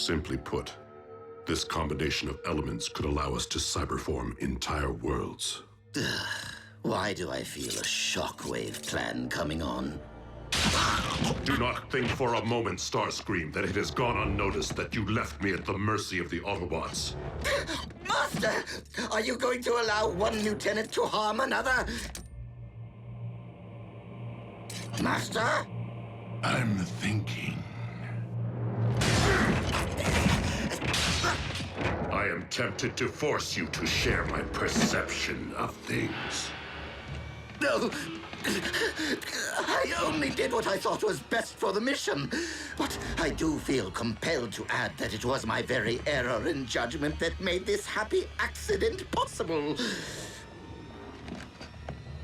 Simply put, this combination of elements could allow us to cyberform entire worlds. Why do I feel a shockwave plan coming on? Do not think for a moment, Starscream, that it has gone unnoticed that you left me at the mercy of the Autobots. Master! Are you going to allow one lieutenant to harm another? Master? I'm thinking. I am tempted to force you to share my perception of things. No! I only did what I thought was best for the mission. But I do feel compelled to add that it was my very error in judgment that made this happy accident possible.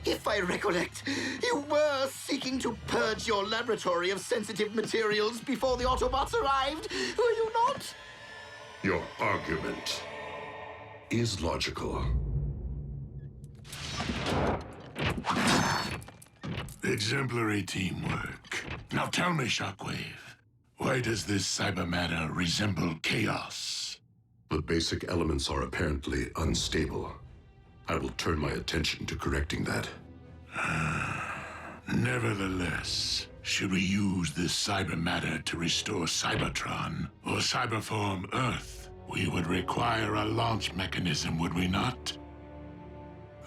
If I recollect, you were seeking to purge your laboratory of sensitive materials before the Autobots arrived, were you not? Your argument is logical. Exemplary teamwork. Now tell me, Shockwave, why does this cyber matter resemble chaos? The basic elements are apparently unstable. I will turn my attention to correcting that. Nevertheless, should we use this cyber matter to restore Cybertron or cyberform Earth, we would require a launch mechanism, would we not?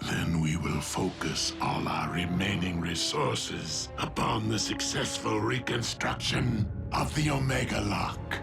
Then we will focus all our remaining resources upon the successful reconstruction of the Omega Lock.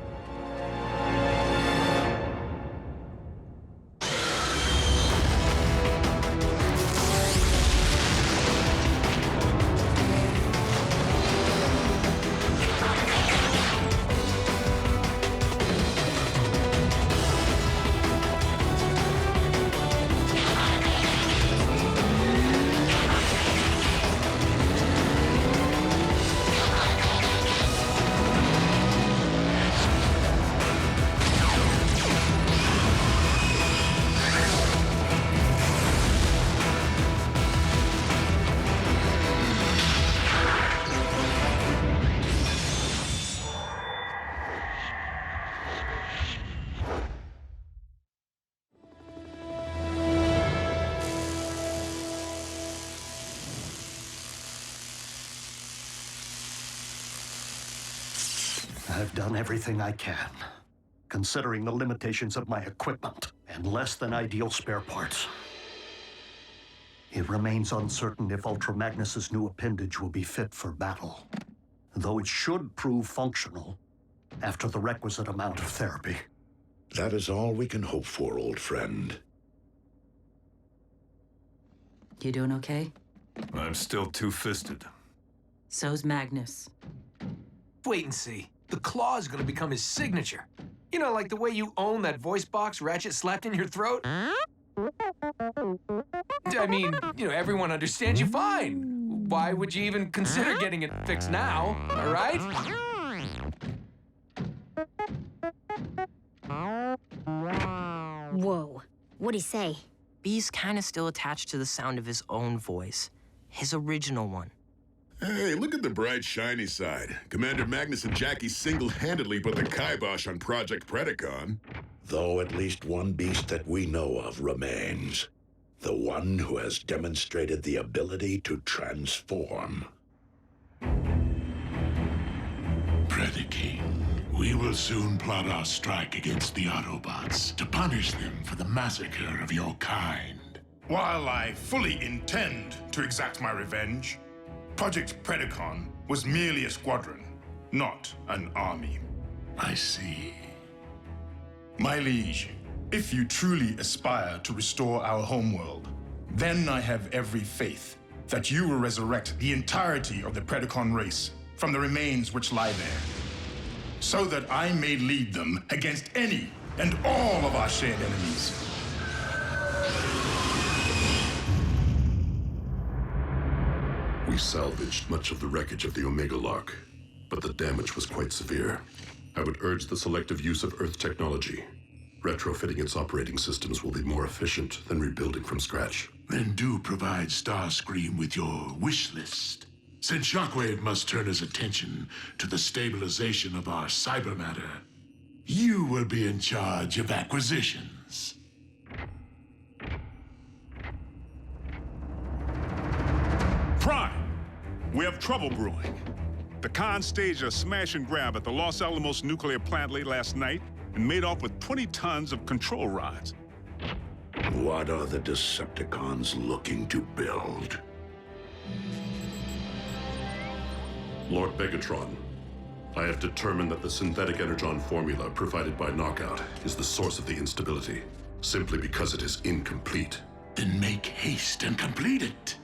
I've done everything I can, considering the limitations of my equipment and less than ideal spare parts. It remains uncertain if Ultra Magnus's new appendage will be fit for battle, though it should prove functional after the requisite amount of therapy. That is all we can hope for, old friend. You doing okay? I'm still two-fisted. So's Magnus. Wait and see. The claw is gonna become his signature. You know, like the way you own that voice box Ratchet slapped in your throat? I mean, you know, everyone understands you fine. Why would you even consider getting it fixed now, all right? Whoa, what'd he say? B's kinda still attached to the sound of his own voice. His original one. Hey, look at the bright, shiny side. Commander Magnus and Jackie single-handedly put the kibosh on Project Predacon. Though at least one beast that we know of remains. The one who has demonstrated the ability to transform. Predaking, we will soon plot our strike against the Autobots to punish them for the massacre of your kind. While I fully intend to exact my revenge, Project Predacon was merely a squadron, not an army. I see. My liege, if you truly aspire to restore our homeworld, then I have every faith that you will resurrect the entirety of the Predacon race from the remains which lie there, so that I may lead them against any and all of our shared enemies. We salvaged much of the wreckage of the Omega Lock, but the damage was quite severe. I would urge the selective use of Earth technology. Retrofitting its operating systems will be more efficient than rebuilding from scratch. Then do provide Starscream with your wish list. Since Shockwave must turn his attention to the stabilization of our cyber matter, You will be in charge of acquisitions. Prime! We have trouble brewing. The Khan staged a smash and grab at the Los Alamos nuclear plant late last night and made off with 20 tons of control rods. What are the Decepticons looking to build? Lord Megatron, I have determined that the synthetic energon formula provided by Knockout is the source of the instability, simply because it is incomplete. Then make haste and complete it.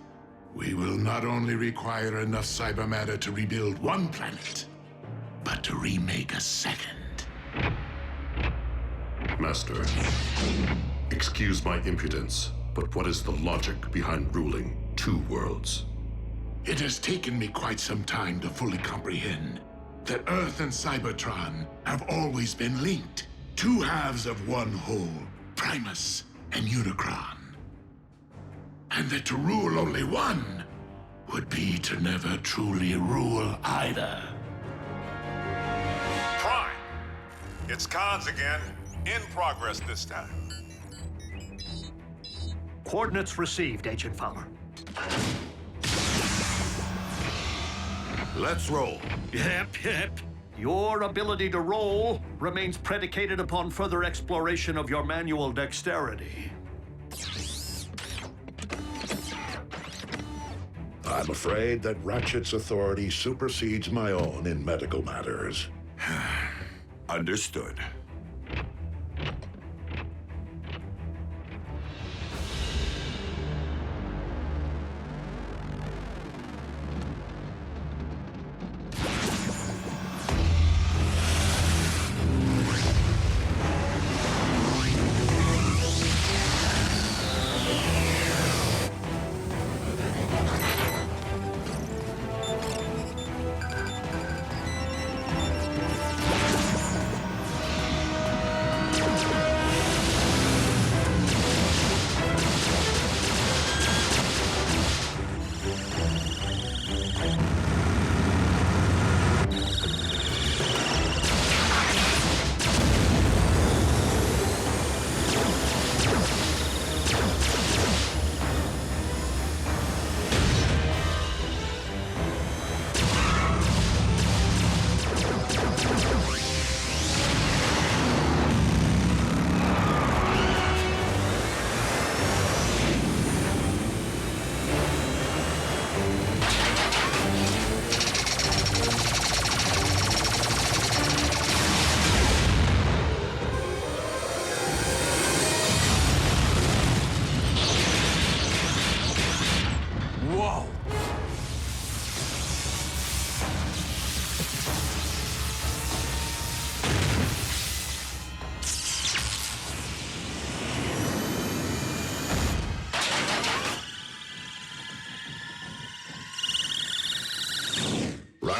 We will not only require enough cyber matter to rebuild one planet, but to remake a second. Master, excuse my impudence, but what is the logic behind ruling two worlds? It has taken me quite some time to fully comprehend that Earth and Cybertron have always been linked. Two halves of one whole, Primus and Unicron. And that to rule only one would be to never truly rule either. Prime! It's Khan's again. In progress this time. Coordinates received, Agent Fowler. Let's roll. Yep. Your ability to roll remains predicated upon further exploration of your manual dexterity. I'm afraid that Ratchet's authority supersedes my own in medical matters. Understood.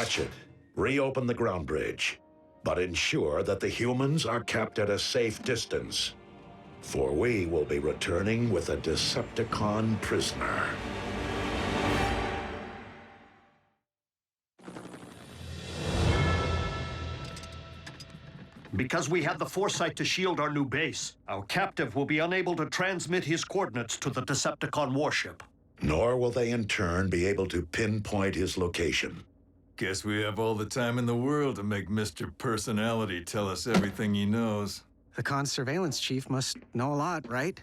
Ratchet, reopen the ground bridge, but ensure that the humans are kept at a safe distance, for we will be returning with a Decepticon prisoner. Because we had the foresight to shield our new base, our captive will be unable to transmit his coordinates to the Decepticon warship. Nor will they in turn be able to pinpoint his location. Guess we have all the time in the world to make Mr. Personality tell us everything he knows. The Khan's surveillance chief must know a lot, right?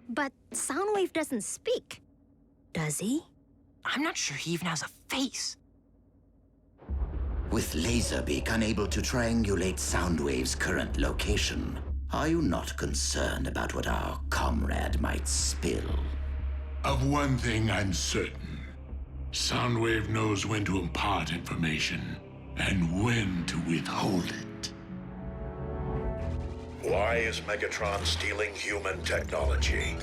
But Soundwave doesn't speak, does he? I'm not sure he even has a face. With Laserbeak unable to triangulate Soundwave's current location, are you not concerned about what our comrade might spill? Of one thing I'm certain. Soundwave knows when to impart information and when to withhold it. Why is Megatron stealing human technology?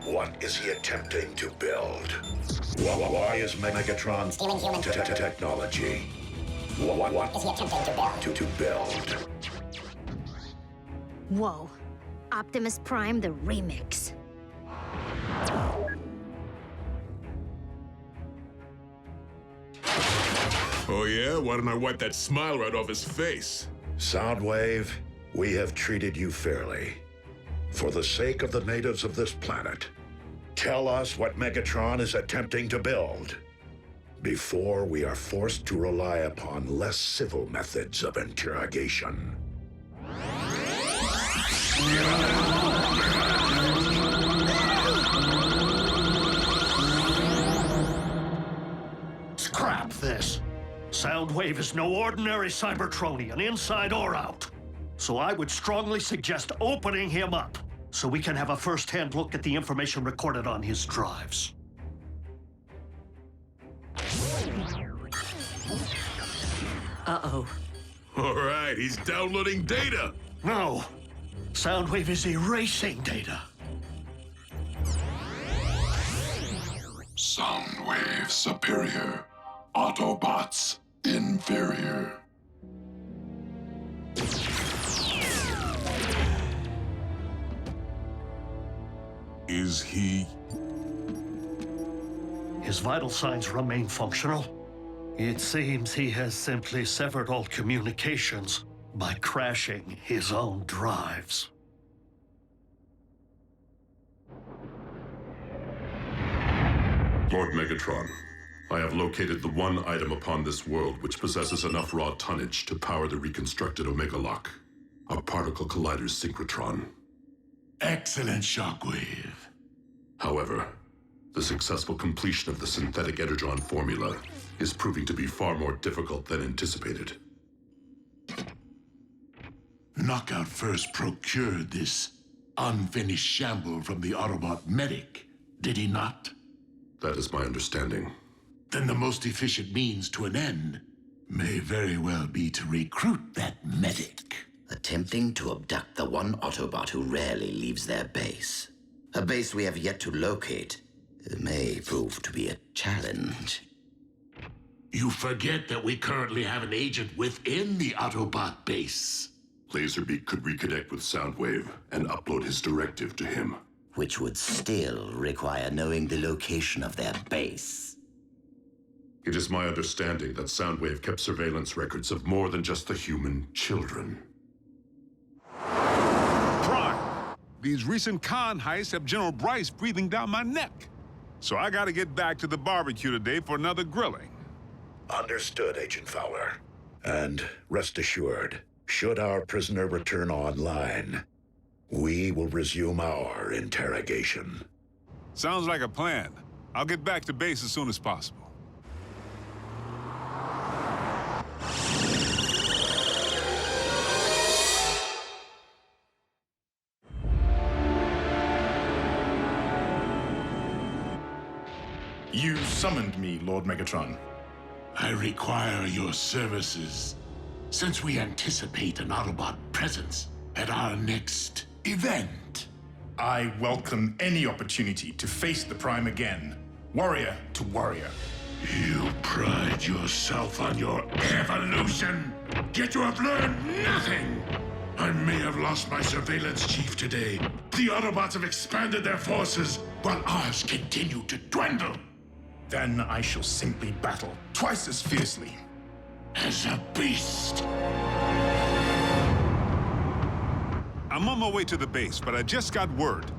What is he attempting to build? Why is Megatron stealing human technology? What is he attempting to build? Whoa. Optimus Prime, the remix. Oh yeah? Why don't I wipe that smile right off his face? Soundwave, We have treated you fairly. For the sake of the natives of this planet, tell us what Megatron is attempting to build, before we are forced to rely upon less civil methods of interrogation. Scrap this. Soundwave is no ordinary Cybertronian, inside or out. So I would strongly suggest opening him up, so we can have a first-hand look at the information recorded on his drives. Uh-oh. All right, he's downloading data. No. Soundwave is erasing data. Soundwave superior. Autobots inferior. Is he... His vital signs remain functional. It seems he has simply severed all communications by crashing his own drives. Lord Megatron, I have located the one item upon this world which possesses enough raw tonnage to power the reconstructed Omega Lock, a particle collider's synchrotron. Excellent, Shockwave. However, the successful completion of the synthetic energon formula is proving to be far more difficult than anticipated. Knockout first procured this unfinished shamble from the Autobot medic, did he not? That is my understanding. Then the most efficient means to an end may very well be to recruit that medic. Attempting to abduct the one Autobot who rarely leaves their base. A base we have yet to locate may prove to be a challenge. You forget that we currently have an agent within the Autobot base. Laserbeak could reconnect with Soundwave and upload his directive to him. Which would still require knowing the location of their base. It is my understanding that Soundwave kept surveillance records of more than just the human children. Prime! These recent con heists have General Bryce breathing down my neck. So I gotta get back to the barbecue today for another grilling. Understood, Agent Fowler. And rest assured, should our prisoner return online, we will resume our interrogation. Sounds like a plan. I'll get back to base as soon as possible. You summoned me, Lord Megatron. I require your services, since we anticipate an Autobot presence at our next event. I welcome any opportunity to face the Prime again, warrior to warrior. You pride yourself on your evolution, yet you have learned nothing. I may have lost my surveillance chief today. The Autobots have expanded their forces, while ours continue to dwindle. Then I shall simply battle twice as fiercely. As a beast. I'm on my way to the base, but I just got word.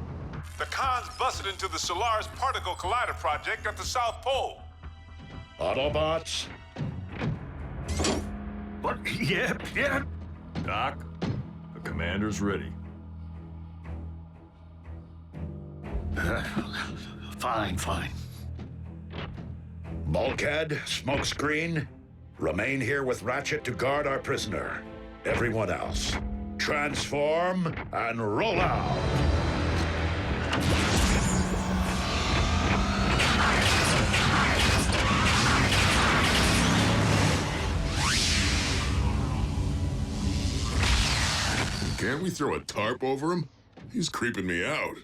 The cons busted into the Solaris Particle Collider project at the South Pole. Autobots? What? Yeah. Doc, the commander's ready. Fine. Bulkhead, smokescreen, remain here with Ratchet to guard our prisoner. Everyone else, transform and roll out. Can't we throw a tarp over him? He's creeping me out.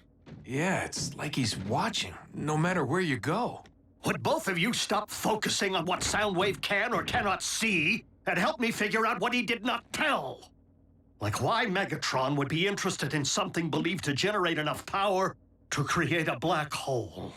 Yeah, it's like he's watching, no matter where you go. Would both of you stop focusing on what Soundwave can or cannot see and help me figure out what he did not tell? Like why Megatron would be interested in something believed to generate enough power to create a black hole.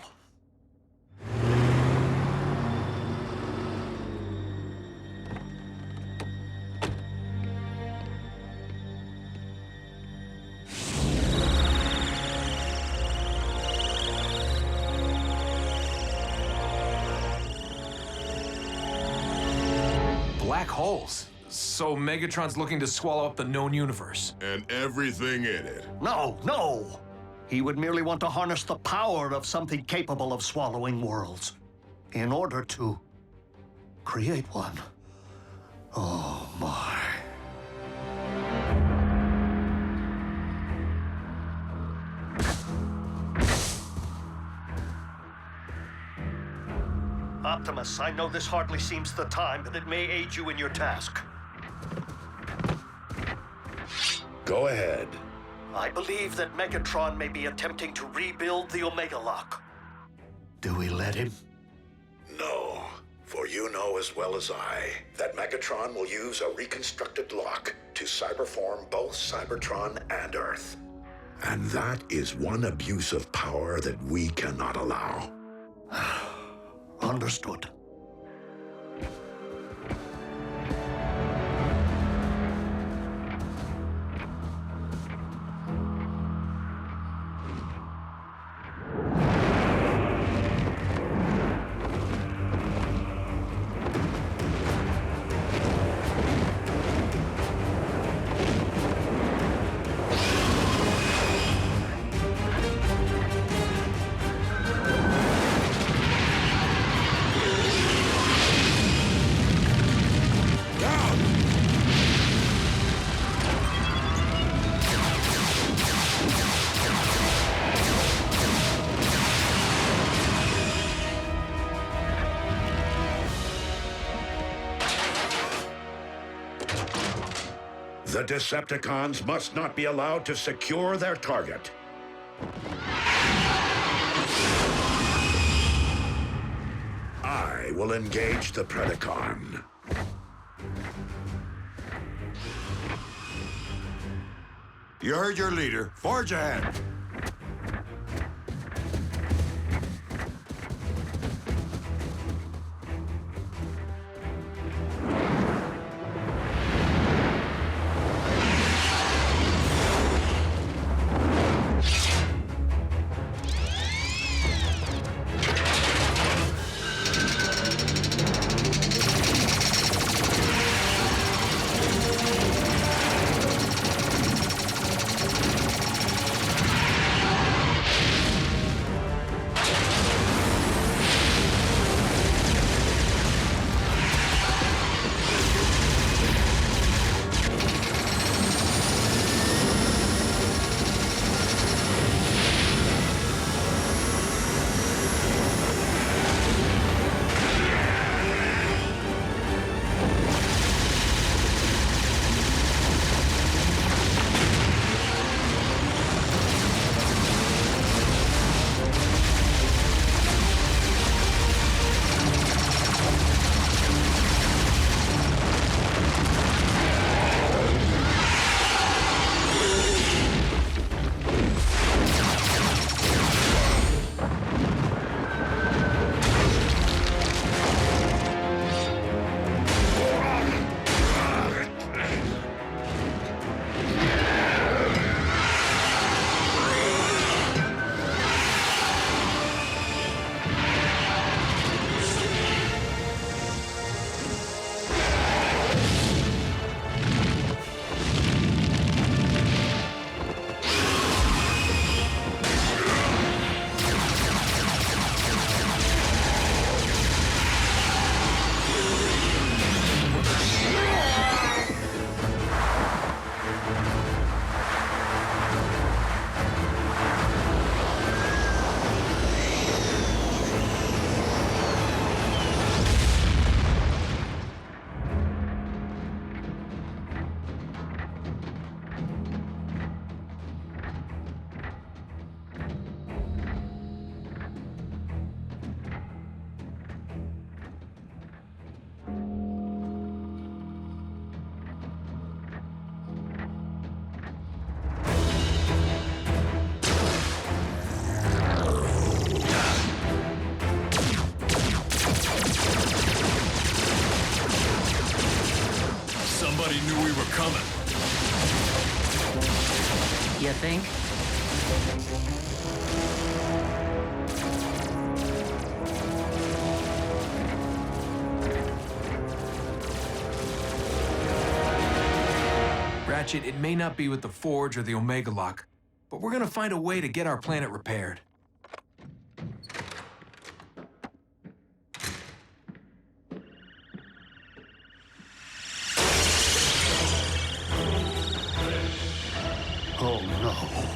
black holes. So Megatron's looking to swallow up the known universe. And everything in it. No, no! He would merely want to harness the power of something capable of swallowing worlds in order to create one. Oh, my. Optimus, I know this hardly seems the time, but it may aid you in your task. Go ahead. I believe that Megatron may be attempting to rebuild the Omega Lock. Do we let him? No, for you know as well as I that Megatron will use a reconstructed lock to cyberform both Cybertron and Earth. And that is one abuse of power that we cannot allow. Understood. The Decepticons must not be allowed to secure their target. I will engage the Predacon. You heard your leader. Forge ahead. Somebody knew we were coming. You think? Ratchet, it may not be with the Forge or the Omega Lock, but we're gonna find a way to get our planet repaired. Oh no.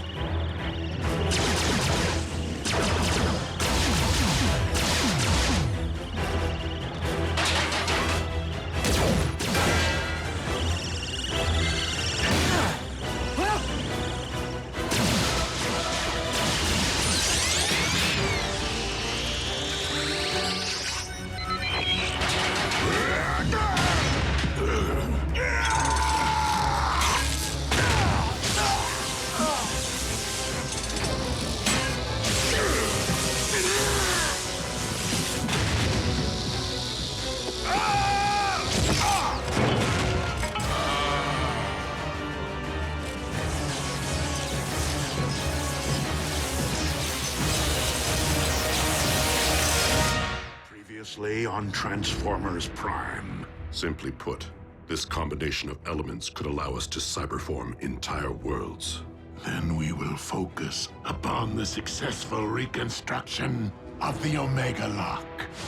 Previously on Transformers Prime. Simply put, this combination of elements could allow us to cyberform entire worlds. Then we will focus upon the successful reconstruction of the Omega Lock.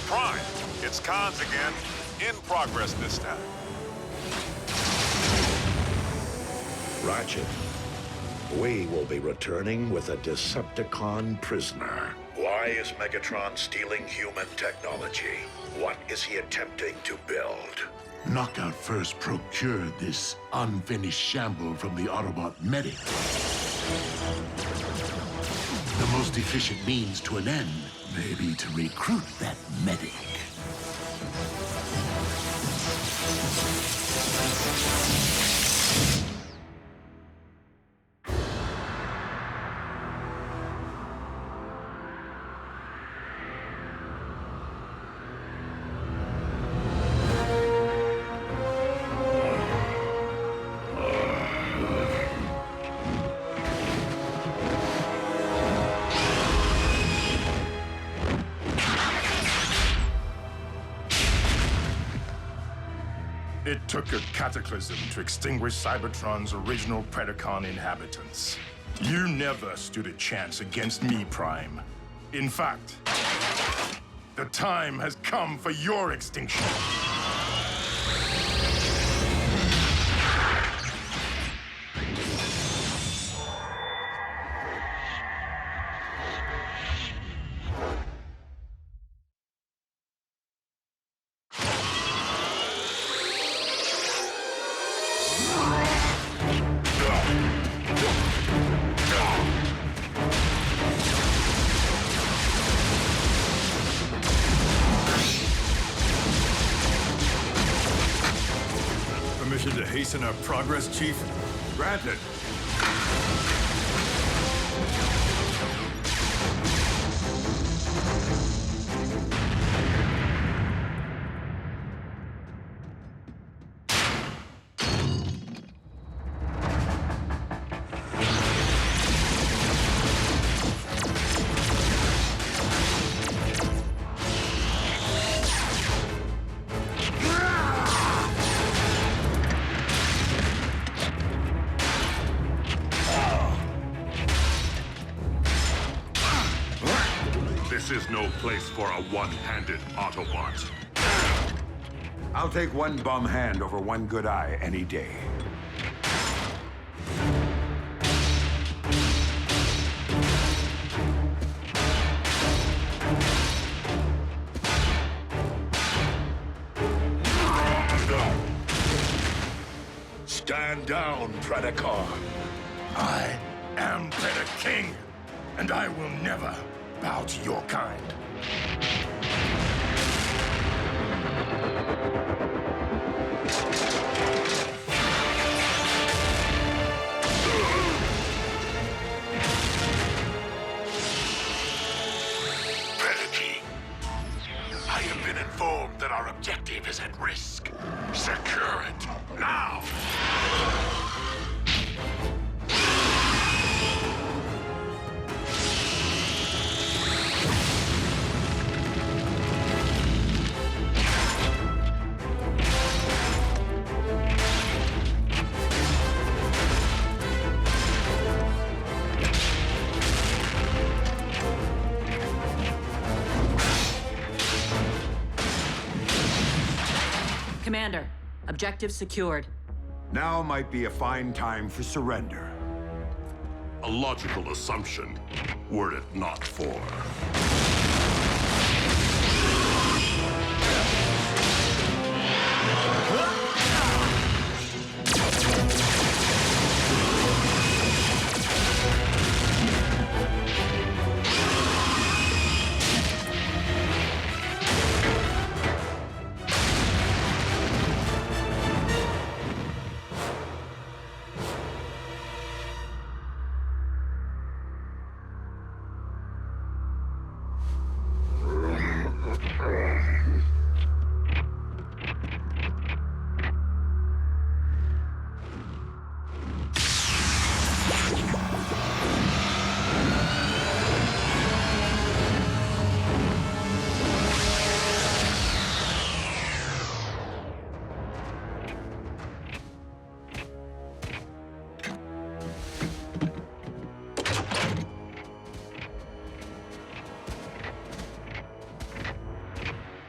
Prime, it's Cons again. In progress this time. Ratchet, we will be returning with a Decepticon prisoner. Why is Megatron stealing human technology? What is he attempting to build? Knockout first procured this unfinished shamble from the Autobot medic. The most efficient means to an end may be to recruit that medic. It took a cataclysm to extinguish Cybertron's original Predacon inhabitants. You never stood a chance against me, Prime. In fact, the time has come for your extinction. Permission to hasten our progress, Chief? Granted. This is no place for a one-handed Autobot. I'll take one bum hand over one good eye any day. Stand down, Predacon. I am Predaking, and I will never bow to your kind. Predaking, I have been informed that our objective is at risk. Secure it, now! Commander, objective secured. Now might be a fine time for surrender. A logical assumption, were it not for...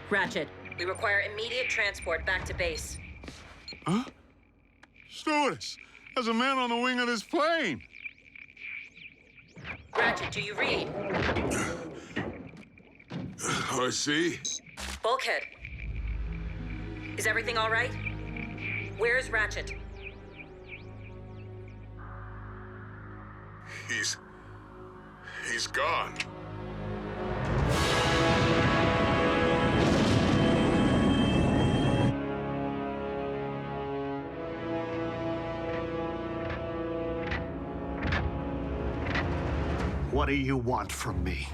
Ratchet, we require immediate transport back to base. Huh? Stewardess, there's a man on the wing of this plane. Ratchet, do you read? I see. Bulkhead. Is everything all right? Where's Ratchet? He's gone. What do you want from me?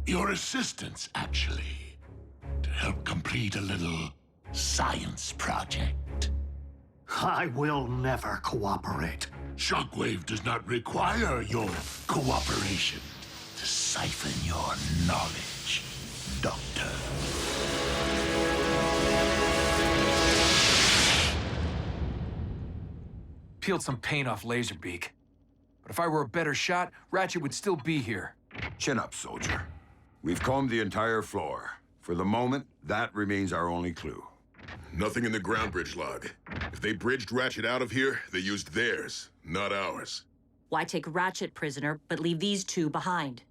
Your assistance, actually. To help complete a little science project. I will never cooperate. Shockwave does not require your cooperation to siphon your knowledge, Doctor. Peeled some paint off Laserbeak. But if I were a better shot, Ratchet would still be here. Chin up, soldier. We've combed the entire floor. For the moment, that remains our only clue. Nothing in the ground bridge log. If they bridged Ratchet out of here, they used theirs, not ours. Why take Ratchet prisoner, but leave these two behind?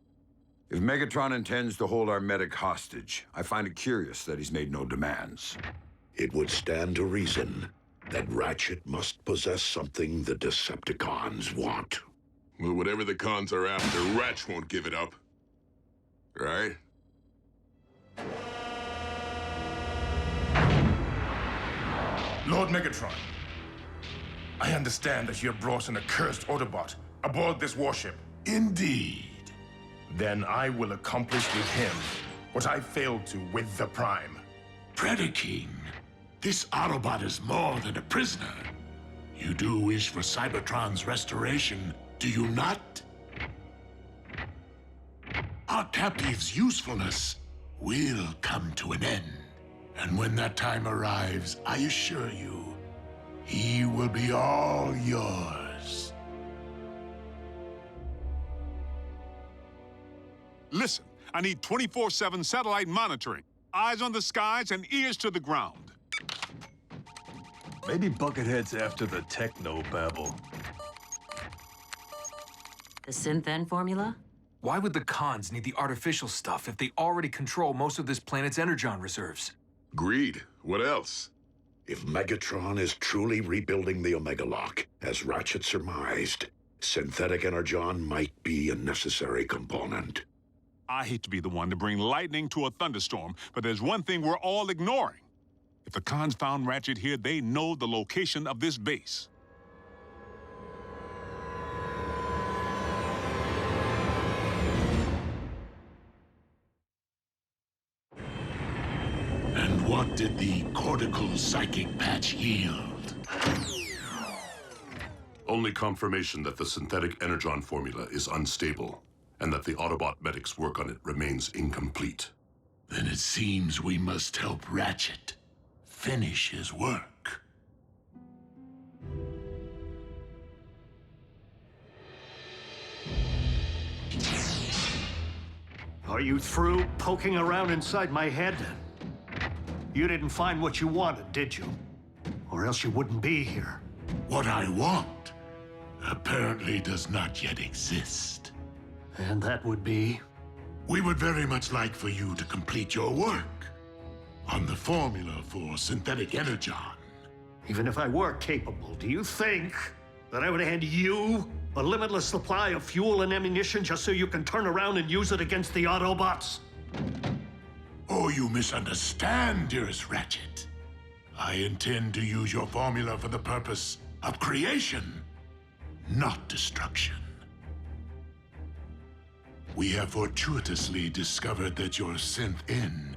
If Megatron intends to hold our medic hostage, I find it curious that he's made no demands. It would stand to reason that Ratchet must possess something the Decepticons want. Well, whatever the cons are after, Ratchet won't give it up. Right? Lord Megatron, I understand that you have brought an accursed Autobot aboard this warship. Indeed. Then I will accomplish with him what I failed to with the Prime. Predaking, this Autobot is more than a prisoner. You do wish for Cybertron's restoration, do you not? Our captive's usefulness will come to an end. And when that time arrives, I assure you, he will be all yours. Listen, I need 24/7 satellite monitoring. Eyes on the skies and ears to the ground. Maybe Buckethead's after the techno-babble. The synth-N formula? Why would the cons need the artificial stuff if they already control most of this planet's energon reserves? Greed. What else? If Megatron is truly rebuilding the Omega Lock, as Ratchet surmised, synthetic energon might be a necessary component. I hate to be the one to bring lightning to a thunderstorm, but there's one thing we're all ignoring. If the cons found Ratchet here, they know the location of this base. And what did the cortical psychic patch yield? Only confirmation that the synthetic energon formula is unstable, and that the Autobot medics' work on it remains incomplete. Then it seems we must help Ratchet finish his work. Are you through poking around inside my head? You didn't find what you wanted, did you? or else you wouldn't be here. What I want apparently does not yet exist. And that would be? We would very much like for you to complete your work on the formula for synthetic energon. Even if I were capable, do you think that I would hand you a limitless supply of fuel and ammunition just so you can turn around and use it against the Autobots? Oh, you misunderstand, dearest Ratchet. I intend to use your formula for the purpose of creation, not destruction. We have fortuitously discovered that your synth-N,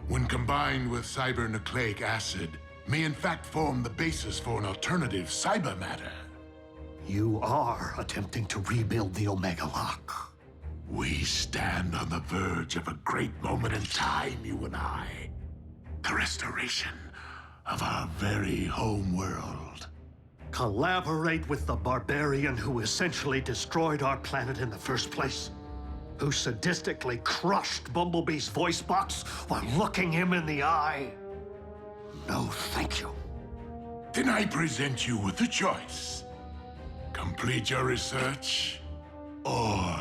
when combined with cybernucleic acid, may in fact form the basis for an alternative cyber matter. You are attempting to rebuild the Omega Lock. We stand on the verge of a great moment in time, you and I. The restoration of our very home world. Collaborate with the barbarian who essentially destroyed our planet in the first place, who sadistically crushed Bumblebee's voice box while looking him in the eye. No, thank you. Then I present you with a choice. Complete your research, or...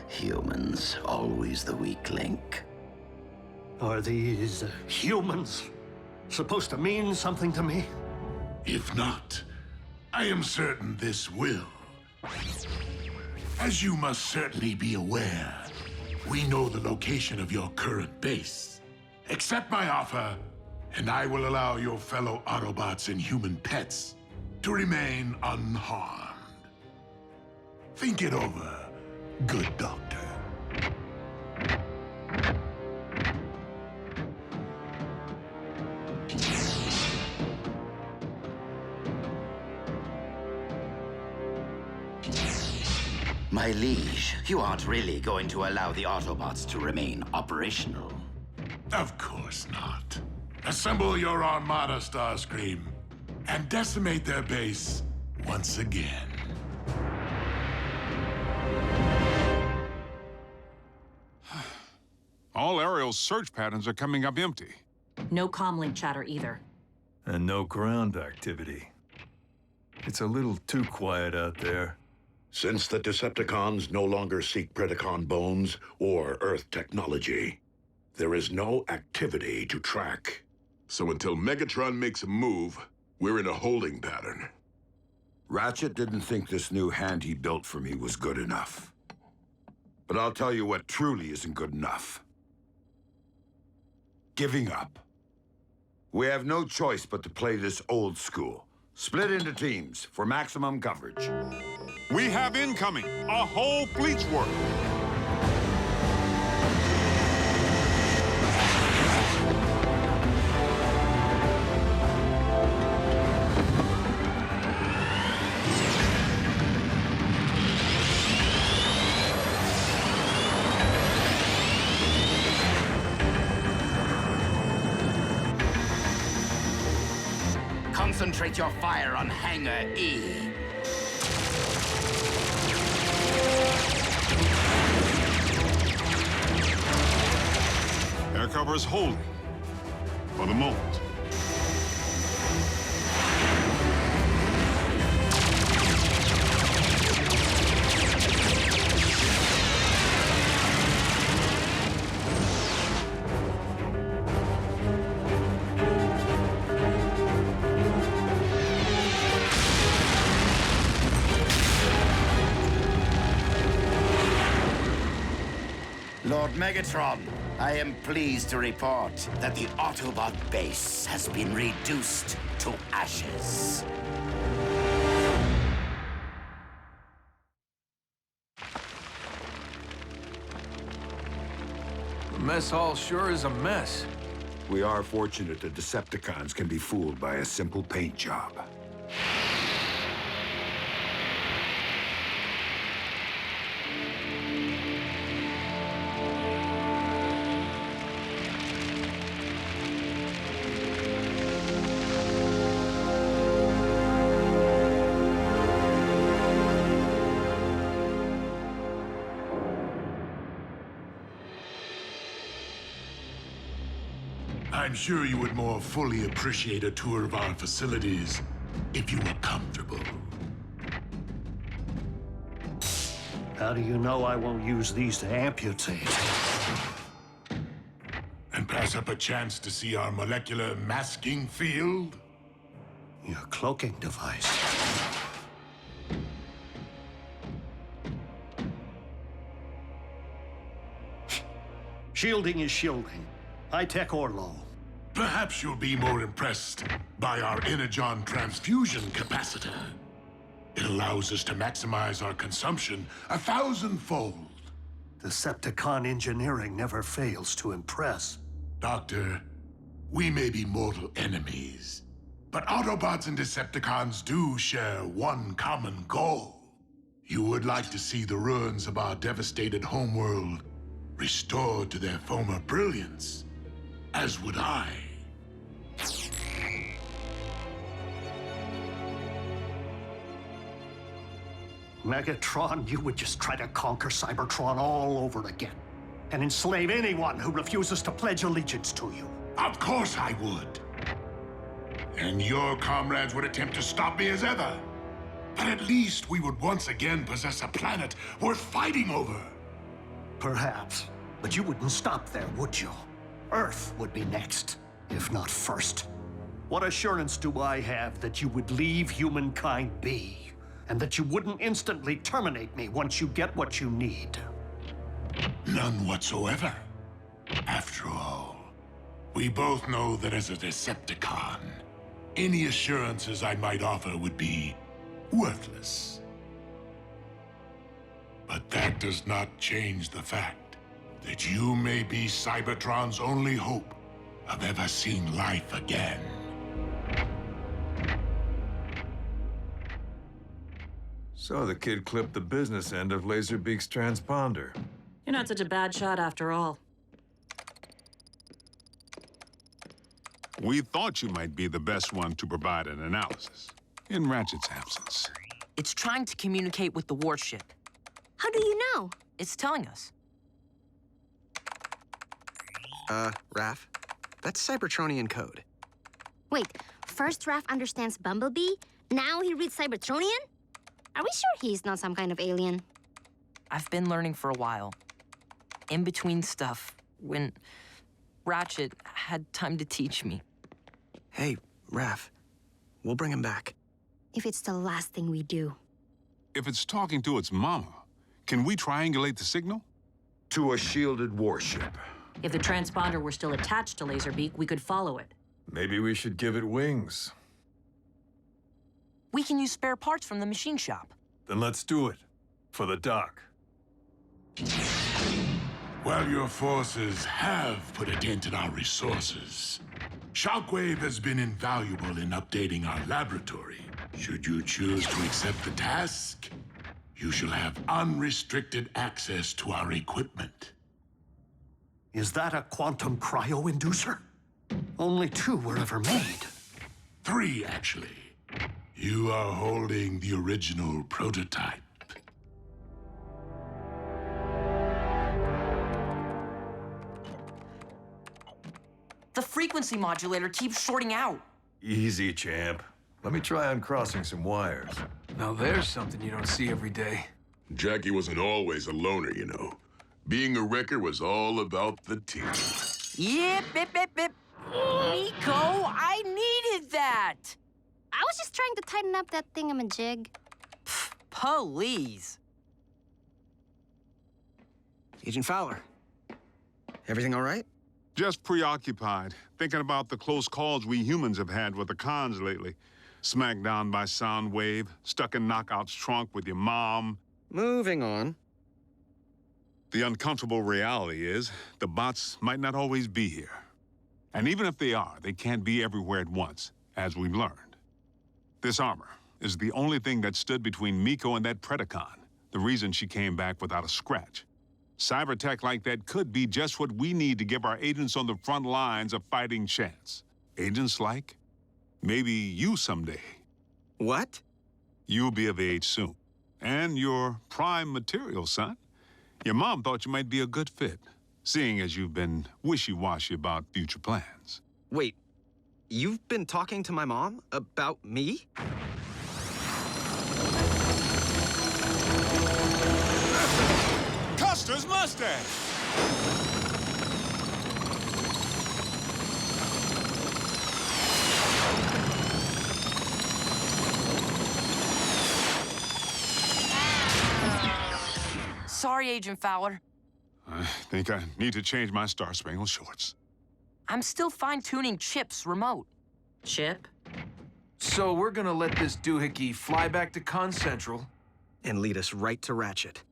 Humans, always the weak link. Are these humans supposed to mean something to me? If not, I am certain this will. As you must certainly be aware, we know the location of your current base. Accept my offer, and I will allow your fellow Autobots and human pets to remain unharmed. Think it over, good doctor. My liege, you aren't really going to allow the Autobots to remain operational. Of course not. Assemble your armada, Starscream, and decimate their base once again. All aerial search patterns are coming up empty. No comlink chatter either. And no ground activity. It's a little too quiet out there. Since the Decepticons no longer seek Predacon bones or Earth technology, there is no activity to track. So until Megatron makes a move, we're in a holding pattern. Ratchet didn't think this new hand he built for me was good enough. But I'll tell you what truly isn't good enough. Giving up. We have no choice but to play this old school. Split into teams for maximum coverage. We have incoming, a whole fleet's worth. Concentrate your fire on Hangar E. Air cover is holding. For the moment. Lord Megatron, I am pleased to report that the Autobot base has been reduced to ashes. The mess hall sure is a mess. We are fortunate that Decepticons can be fooled by a simple paint job. I'm sure you would more fully appreciate a tour of our facilities if you were comfortable. How do you know I won't use these to amputate? And pass up a chance to see our molecular masking field? Your cloaking device. Shielding is shielding. High-tech or low. Perhaps you'll be more impressed by our energon transfusion capacitor. It allows us to maximize our consumption 1,000-fold. Decepticon engineering never fails to impress. Doctor, we may be mortal enemies, but Autobots and Decepticons do share one common goal. You would like to see the ruins of our devastated homeworld restored to their former brilliance, as would I. Megatron, you would just try to conquer Cybertron all over again, and enslave anyone who refuses to pledge allegiance to you. Of course I would. And your comrades would attempt to stop me as ever. But at least we would once again possess a planet worth fighting over. Perhaps, but you wouldn't stop there, would you? Earth would be next, if not first. What assurance do I have that you would leave humankind be, and that you wouldn't instantly terminate me once you get what you need? None whatsoever. After all, we both know that as a Decepticon, any assurances I might offer would be worthless. But that does not change the fact that you may be Cybertron's only hope of ever seeing life again. So the kid clipped the business end of Laserbeak's transponder. You're not such a bad shot after all. We thought you might be the best one to provide an analysis, in Ratchet's absence. It's trying to communicate with the warship. How do you know? It's telling us. Raph, that's Cybertronian code. Wait, first Raph understands Bumblebee, now he reads Cybertronian? Are we sure he's not some kind of alien? I've been learning for a while. In between stuff, when Ratchet had time to teach me. Hey, Raph, we'll bring him back. If it's the last thing we do. If it's talking to its mama, can we triangulate the signal? To a shielded warship. If the transponder were still attached to Laserbeak, we could follow it. Maybe we should give it wings. We can use spare parts from the machine shop. Then let's do it. For the dock. While your forces have put a dent in our resources, Shockwave has been invaluable in updating our laboratory. Should you choose to accept the task, you shall have unrestricted access to our equipment. Is that a quantum cryo-inducer? Only 2 were ever made. 3, actually. You are holding the original prototype. The frequency modulator keeps shorting out. Easy, champ. Let me try uncrossing some wires. Now there's something you don't see every day. Jackie wasn't always a loner, you know. Being a wrecker was all about the team. Yip, bip, bip, bip. Miko, I needed that. I was just trying to tighten up that thingamajig. Please. Agent Fowler, everything all right? Just preoccupied, thinking about the close calls we humans have had with the cons lately. Smacked down by Soundwave, stuck in Knockout's trunk with your mom. Moving on. The uncomfortable reality is the bots might not always be here. And even if they are, they can't be everywhere at once, as we've learned. This armor is the only thing that stood between Miko and that Predacon, the reason she came back without a scratch. Cyber tech like that could be just what we need to give our agents on the front lines a fighting chance. Agents like maybe you someday. What? You'll be of age soon. And you're prime material, son. Your mom thought you might be a good fit, seeing as you've been wishy-washy about future plans. Wait, you've been talking to my mom about me? Custer's Mustang! Sorry, Agent Fowler. I think I need to change my Star Spangled shorts. I'm still fine-tuning Chip's remote. Chip? So we're gonna let this doohickey fly back to Con Central And lead us right to Ratchet.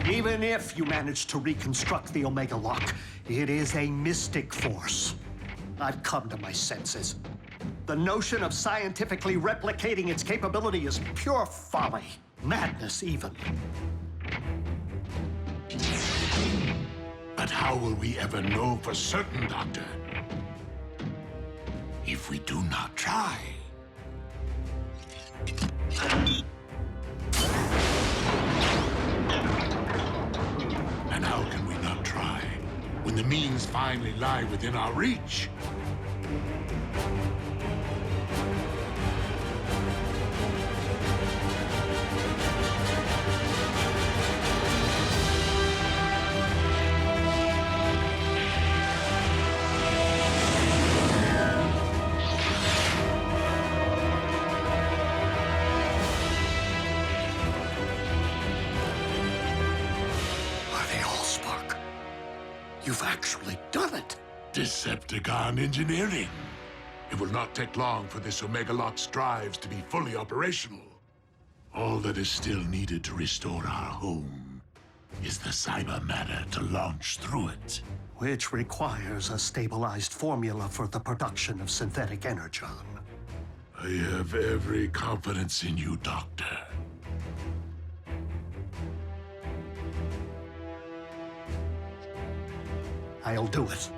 Even if you manage to reconstruct the Omega Lock, it is a mystic force. I've come to my senses. The notion of scientifically replicating its capability is pure folly. Madness, even. But how will we ever know for certain, Doctor? If we do not try. And how can we not try when the means finally lie within our reach? You've actually done it. Decepticon engineering. It will not take long for this Omega Lock's drives to be fully operational. All that is still needed to restore our home is the cyber matter to launch through it. Which requires a stabilized formula for the production of synthetic energon. I have every confidence in you, Doctor. I'll do it.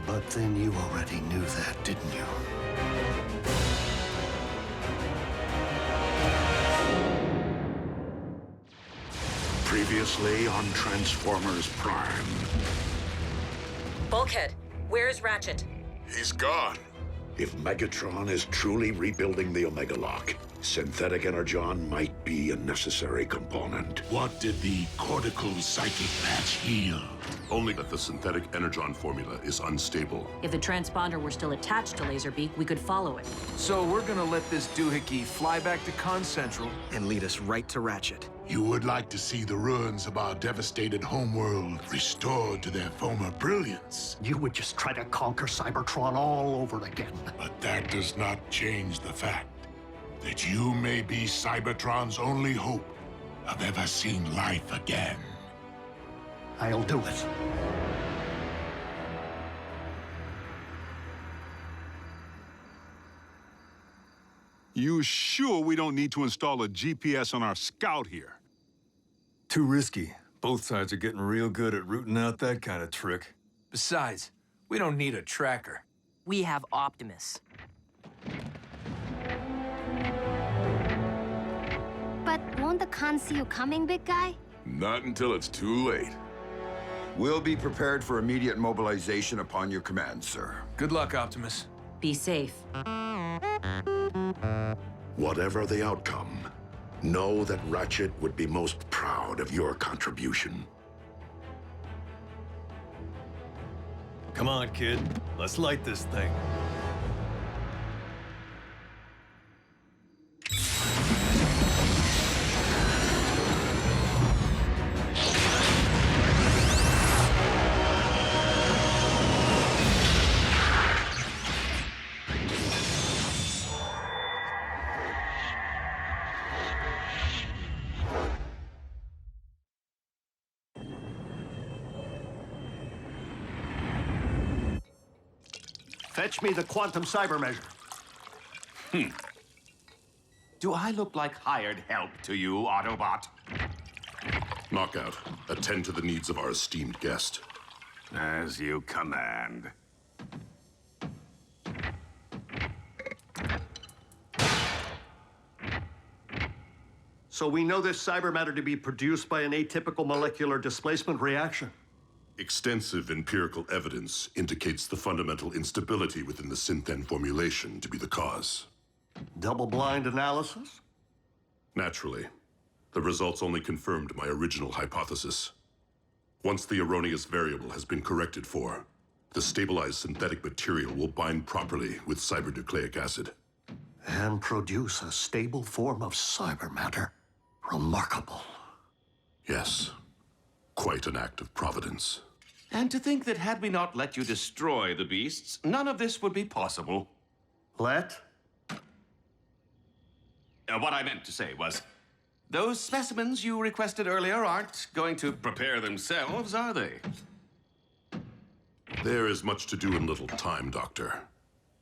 But then you already knew that, didn't you? Previously on Transformers Prime. Bulkhead, where's Ratchet? He's gone. If Megatron is truly rebuilding the Omega Lock, synthetic energon might be a necessary component. What did the cortical psychic patch heal? Only that the synthetic energon formula is unstable. If the transponder were still attached to Laserbeak, we could follow it. So we're gonna let this doohickey fly back to Con Central And lead us right to Ratchet. You would like to see the ruins of our devastated homeworld restored to their former brilliance. You would just try to conquer Cybertron all over again. But that does not change the fact that you may be Cybertron's only hope of ever seeing life again. I'll do it. You sure we don't need to install a GPS on our scout here? Too risky. Both sides are getting real good at rooting out that kind of trick. Besides, we don't need a tracker. We have Optimus. But won't the Khan see you coming, big guy? Not until it's too late. We'll be prepared for immediate mobilization upon your command, sir. Good luck, Optimus. Be safe. Whatever the outcome, know that Ratchet would be most proud of your contribution. Come on, kid. Let's light this thing. Fetch me the quantum cyber measure. Do I look like hired help to you, Autobot? Knockout, attend to the needs of our esteemed guest. As you command. So we know this cyber matter to be produced by an atypical molecular displacement reaction. Extensive empirical evidence indicates the fundamental instability within the Synthen formulation to be the cause. Double-blind analysis? Naturally. The results only confirmed my original hypothesis. Once the erroneous variable has been corrected for, the stabilized synthetic material will bind properly with cybernucleic acid. And produce a stable form of cybermatter. Remarkable. Yes. Quite an act of providence. And to think that had we not let you destroy the beasts, none of this would be possible. Let? What I meant to say was, those specimens you requested earlier aren't going to prepare themselves, are they? There is much to do in little time, Doctor.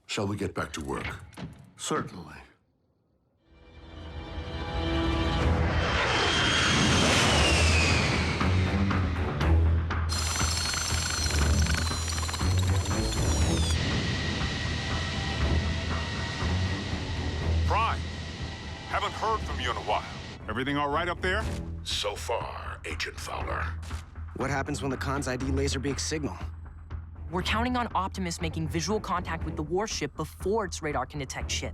Shall we get back to work? Certainly. Prime, haven't heard from you in a while. Everything all right up there? So far, Agent Fowler. What happens when the Khan's ID Laserbeak signal? We're counting on Optimus making visual contact with the warship before its radar can detect ship.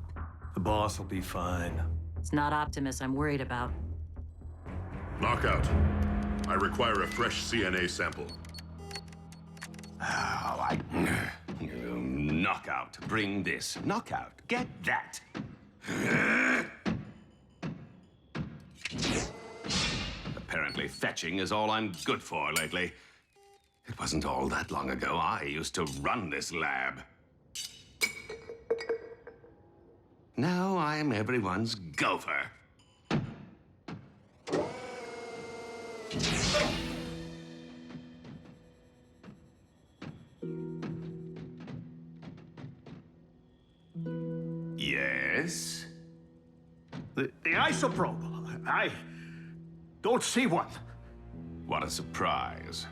The boss will be fine. It's not Optimus I'm worried about. Knockout. I require a fresh CNA sample. Knockout. Bring this. Knockout. Get that. Apparently fetching is all I'm good for lately. It wasn't all that long ago I used to run this lab. Now I'm everyone's gopher. Yes? The isoprobe. I don't see one. What a surprise.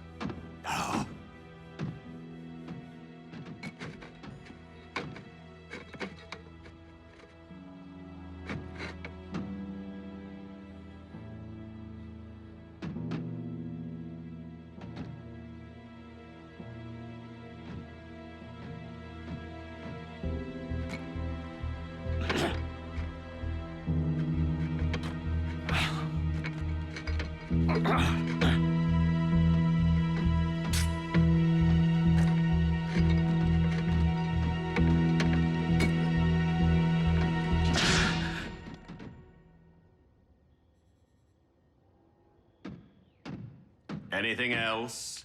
Anything else?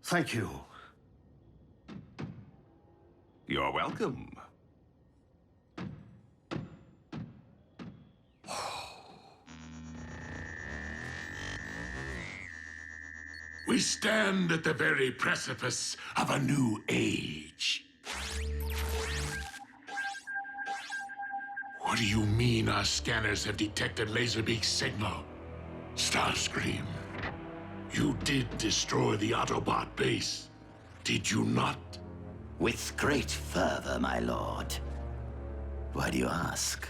Thank you. You're welcome. We stand at the very precipice of a new age. What do you mean our scanners have detected Laserbeak's signal? Starscream, you did destroy the Autobot base, did you not? With great fervor, my lord. Why do you ask?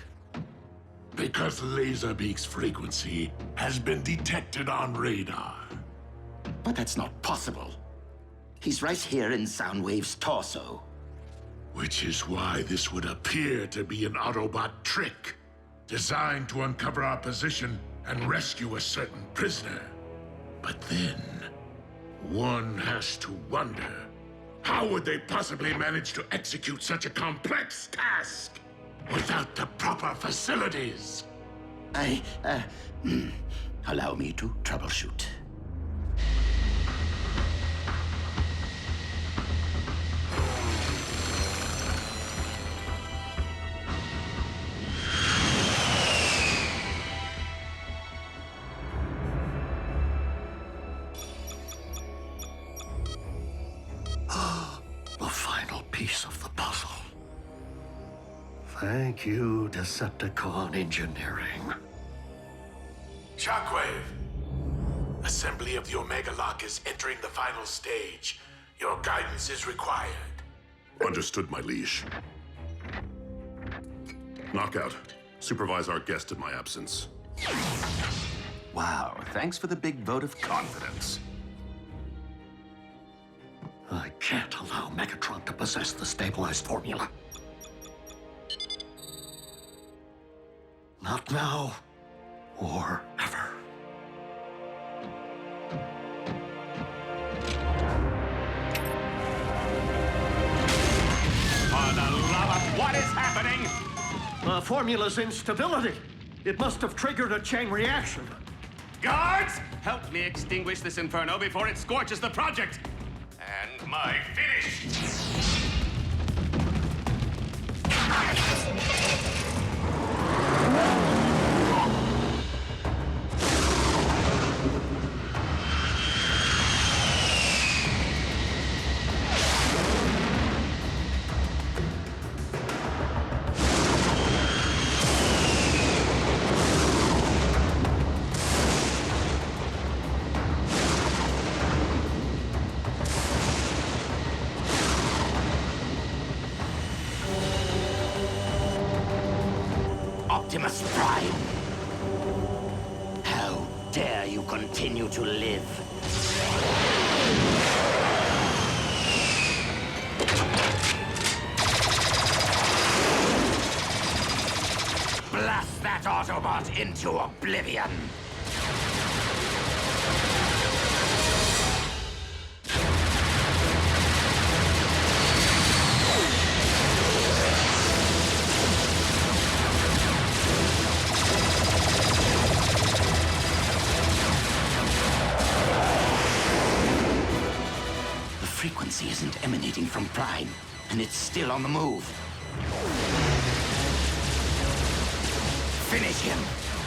Because Laserbeak's frequency has been detected on radar. But that's not possible. He's right here in Soundwave's torso. Which is why this would appear to be an Autobot trick, designed to uncover our position and rescue a certain prisoner. But then, one has to wonder, how would they possibly manage to execute such a complex task without the proper facilities? Allow me to troubleshoot. The final piece of the puzzle. Thank you, Decepticon engineering. Shockwave! Assembly of the Omega Lock is entering the final stage. Your guidance is required. Understood, my liege. Knockout, supervise our guest in my absence. Wow, thanks for the big vote of confidence. I can't allow Megatron to possess the stabilized formula. Not now, or ever. For the love of what is happening? The formula's instability. It must have triggered a chain reaction. Guards, help me extinguish this inferno before it scorches the project. And my finish. Optimus Prime! How dare you continue to live? Blast that Autobot into oblivion! The frequency isn't emanating from Prime, and it's still on the move. Finish him!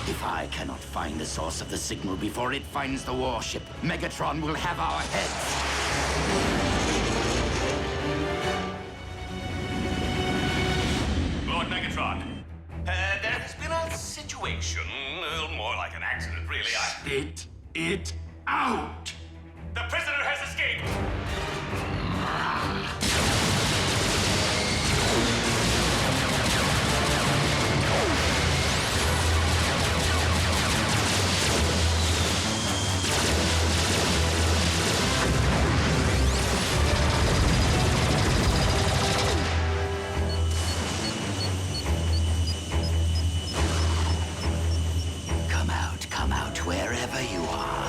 If I cannot find the source of the signal before it finds the warship, Megatron will have our heads. Lord Megatron, there has been a situation, more like an accident, really. Spit it out! The prisoner has escaped! Come out wherever you are.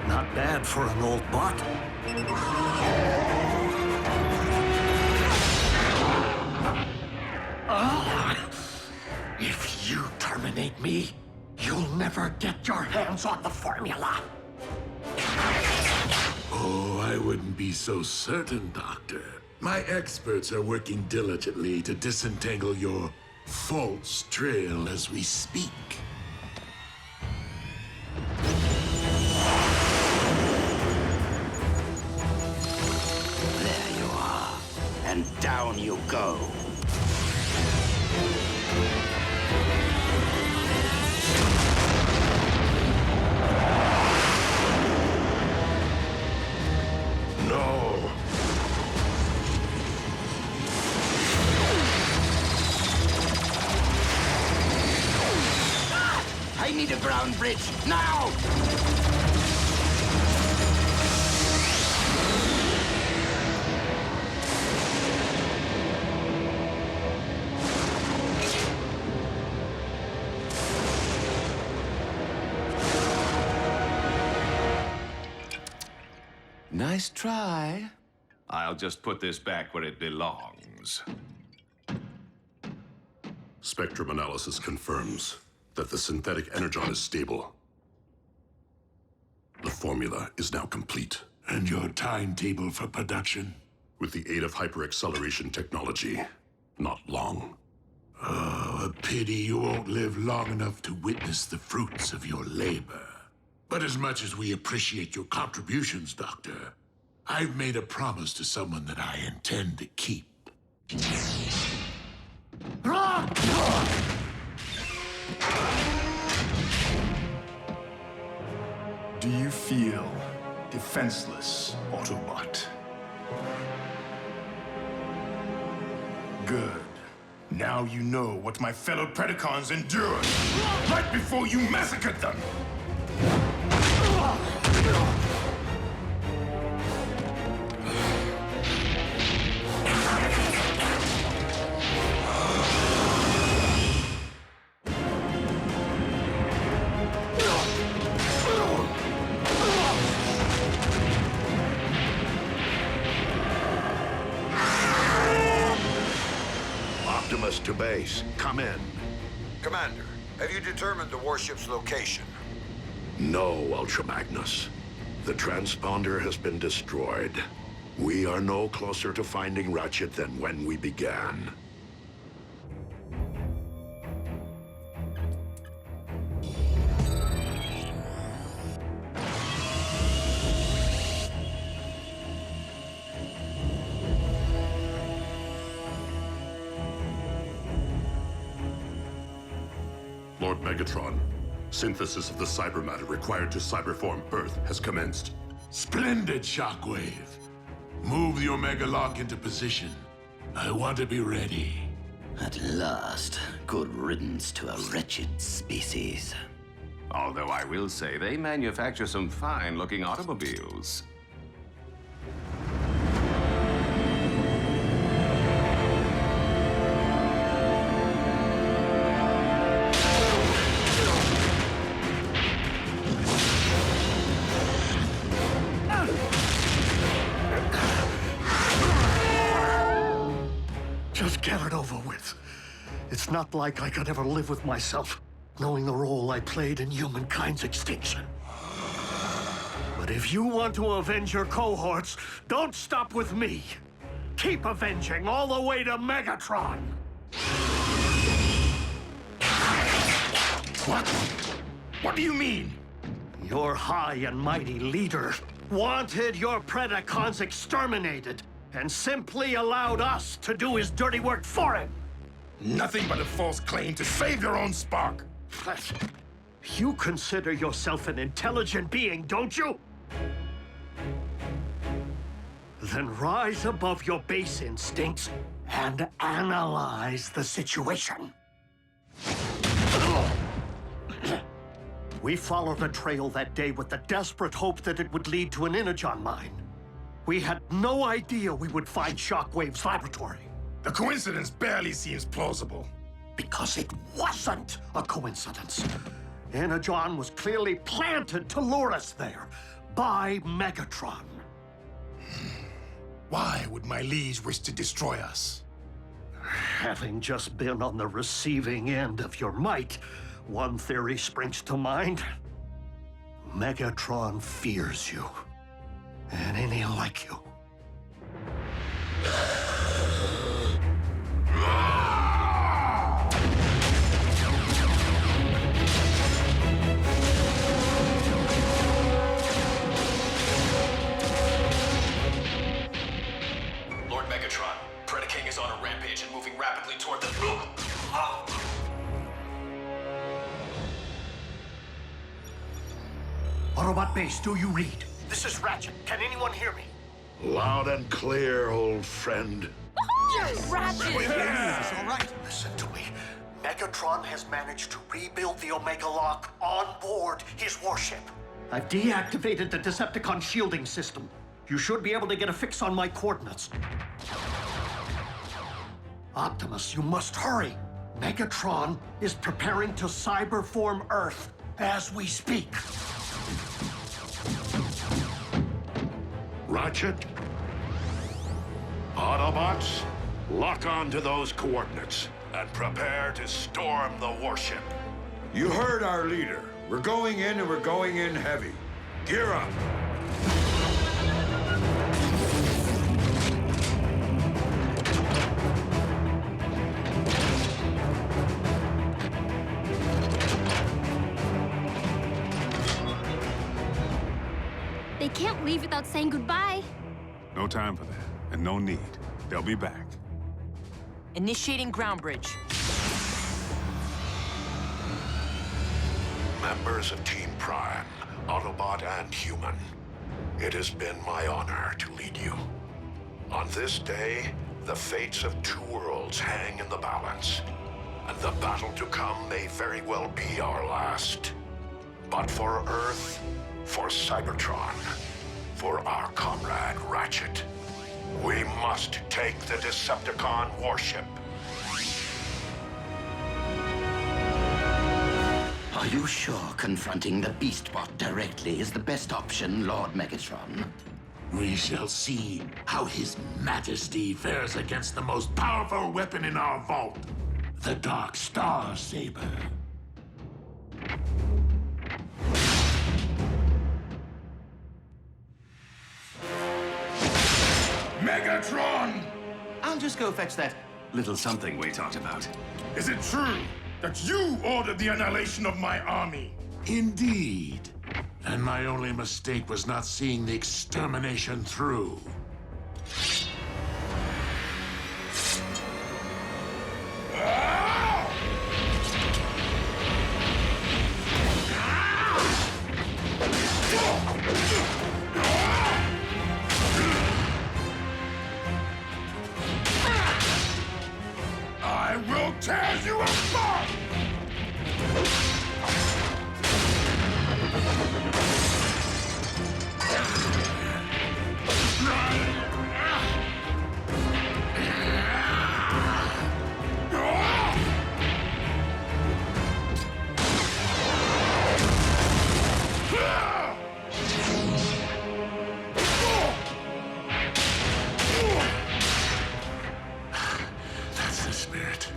Not bad for an old bot. If you terminate me, you'll never get your hands on the formula. Oh, I wouldn't be so certain, Doctor. My experts are working diligently to disentangle your false trail as we speak. There you are. And down you go. No. I need a ground bridge, now! Nice try. I'll just put this back where it belongs. Spectrum analysis confirms that the synthetic energon is stable. The formula is now complete. And your timetable for production? With the aid of hyper-acceleration technology, Not long. Oh, a pity you won't live long enough to witness the fruits of your labor. But as much as we appreciate your contributions, Doctor, I've made a promise to someone that I intend to keep. Do you feel defenseless, Autobot? Good. Now you know what my fellow Predacons endured right before you massacred them! Optimus to base. Come in. Commander, have you determined the warship's location? No, Ultra Magnus. The transponder has been destroyed. We are no closer to finding Ratchet than when we began. Lord Megatron, synthesis of the cyber matter required to cyberform Earth has commenced. Splendid, Shockwave. Move the Omega Lock into position. I want to be ready. At last, good riddance to a wretched species. Although I will say they manufacture some fine-looking automobiles. Just get it over with. It's not like I could ever live with myself, knowing the role I played in humankind's extinction. But if you want to avenge your cohorts, don't stop with me. Keep avenging all the way to Megatron. What? What do you mean? Your high and mighty leader wanted your Predacons exterminated and simply allowed us to do his dirty work for him. Nothing but a false claim to save your own spark. You consider yourself an intelligent being, don't you? Then rise above your base instincts and analyze the situation. We followed the trail that day with the desperate hope that it would lead to an Energon mine. We had no idea we would find Shockwave's laboratory. The coincidence barely seems plausible. Because it wasn't a coincidence. Energon was clearly planted to lure us there by Megatron. Why would my liege wish to destroy us? Having just been on the receiving end of your might, one theory springs to mind. Megatron fears you. And any like you. Lord Megatron, Predaking is on a rampage and moving rapidly toward the... Autobot base, do you read? This is Ratchet. Can anyone hear me? Loud and clear, old friend. Yes, Ratchet! It's all right. Listen to me. Megatron has managed to rebuild the Omega Lock on board his warship. I've deactivated the Decepticon shielding system. You should be able to get a fix on my coordinates. Optimus, you must hurry. Megatron is preparing to cyberform Earth as we speak. Ratchet? Autobots, lock on to those coordinates and prepare to storm the warship. You heard our leader. We're going in and we're going in heavy. Gear up. without saying goodbye. No time for that, and no need. They'll be back. Initiating ground bridge. Members of Team Prime, Autobot and Human, it has been my honor to lead you. On this day, the fates of two worlds hang in the balance, and the battle to come may very well be our last. But for Earth, for Cybertron, for our comrade Ratchet, we must take the Decepticon warship. Are you sure confronting the Beastbot directly is the best option, Lord Megatron? We shall see how His Majesty fares against the most powerful weapon in our vault, the Dark Star Saber. Megatron! I'll just go fetch that little something we talked about. Is it true that you ordered the annihilation of my army? Indeed. And my only mistake was not seeing the extermination through. I will tear you apart! That's the spirit.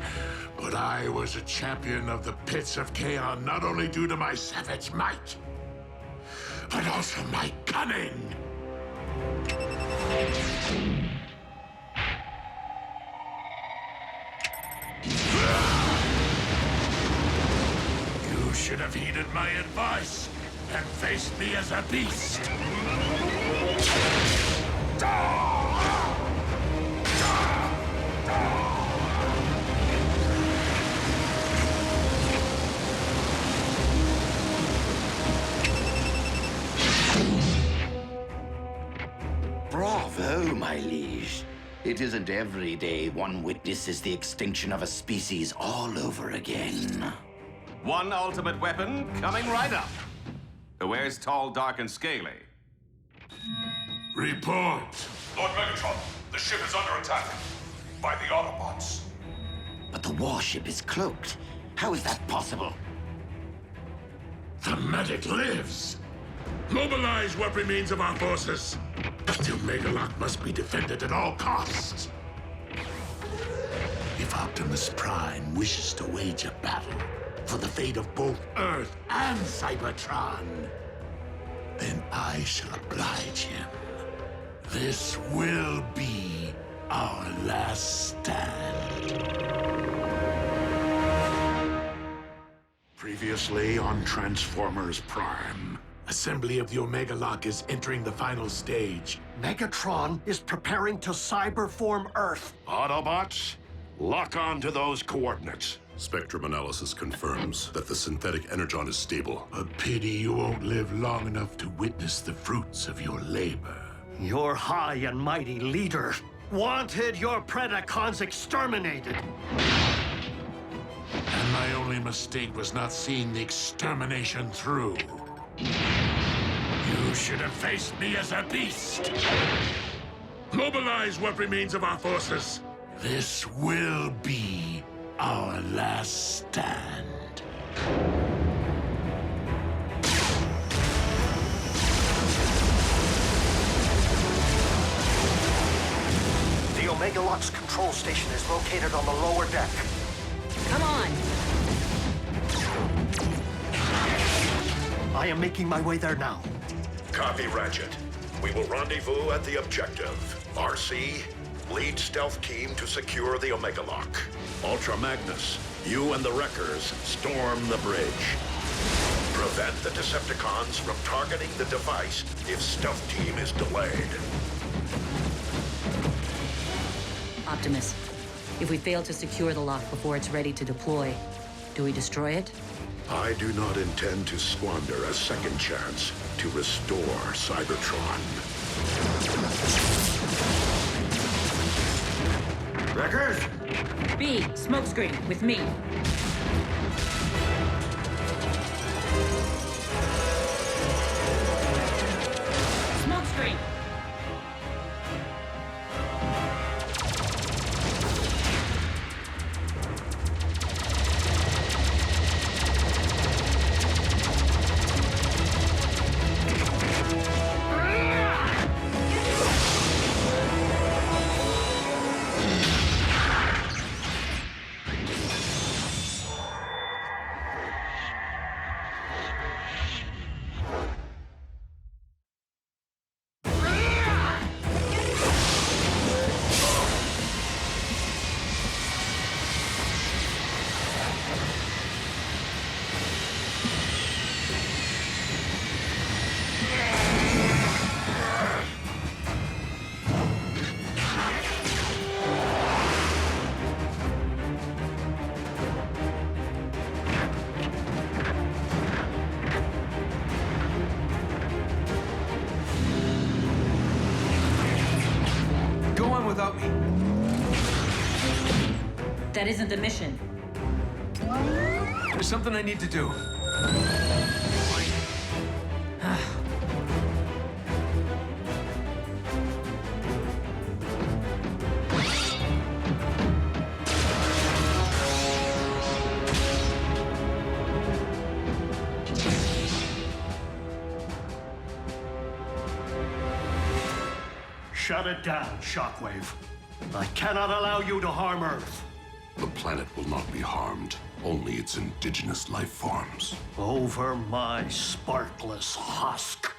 But I was a champion of the pits of Chaos not only due to my savage might, but also my cunning. You should have heeded my advice and faced me as a beast. Bravo, my liege. It isn't every day one witnesses the extinction of a species all over again. One ultimate weapon coming right up. Who wears tall, dark, and scaly? Report. Lord Megatron, the ship is under attack by the Autobots. But the warship is cloaked. How is that possible? The medic lives. Mobilize what remains of our forces. The Omega-Lock must be defended at all costs. If Optimus Prime wishes to wage a battle for the fate of both Earth and Cybertron, then I shall oblige him. This will be our last stand. Previously on Transformers Prime. Assembly of the Omega-Lock is entering the final stage. Megatron is preparing to cyberform Earth. Autobots, lock on to those coordinates. Spectrum analysis confirms that the synthetic energon is stable. A pity you won't live long enough to witness the fruits of your labor. Your high and mighty leader wanted your Predacons exterminated. And my only mistake was not seeing the extermination through. You should have faced me as a beast. Mobilize what remains of our forces. This will be our last stand. The Omega-Lock's control station is located on the lower deck. Come on. I am making my way there now. Copy, Ratchet. We will rendezvous at the objective. RC, lead stealth team to secure the Omega-Lock. Ultra Magnus, you and the Wreckers storm the bridge. prevent the Decepticons from targeting the device if Stealth Team is delayed. Optimus, if we fail to secure the lock before it's ready to deploy, do we destroy it? I do not intend to squander a second chance to restore Cybertron. Wreckers! B, smokescreen, with me. Smokescreen! Without me. That isn't the mission. There's something I need to do. Shut it down, Shockwave. I cannot allow you to harm Earth. The planet will not be harmed, only its indigenous life forms. Over my sparkless husk.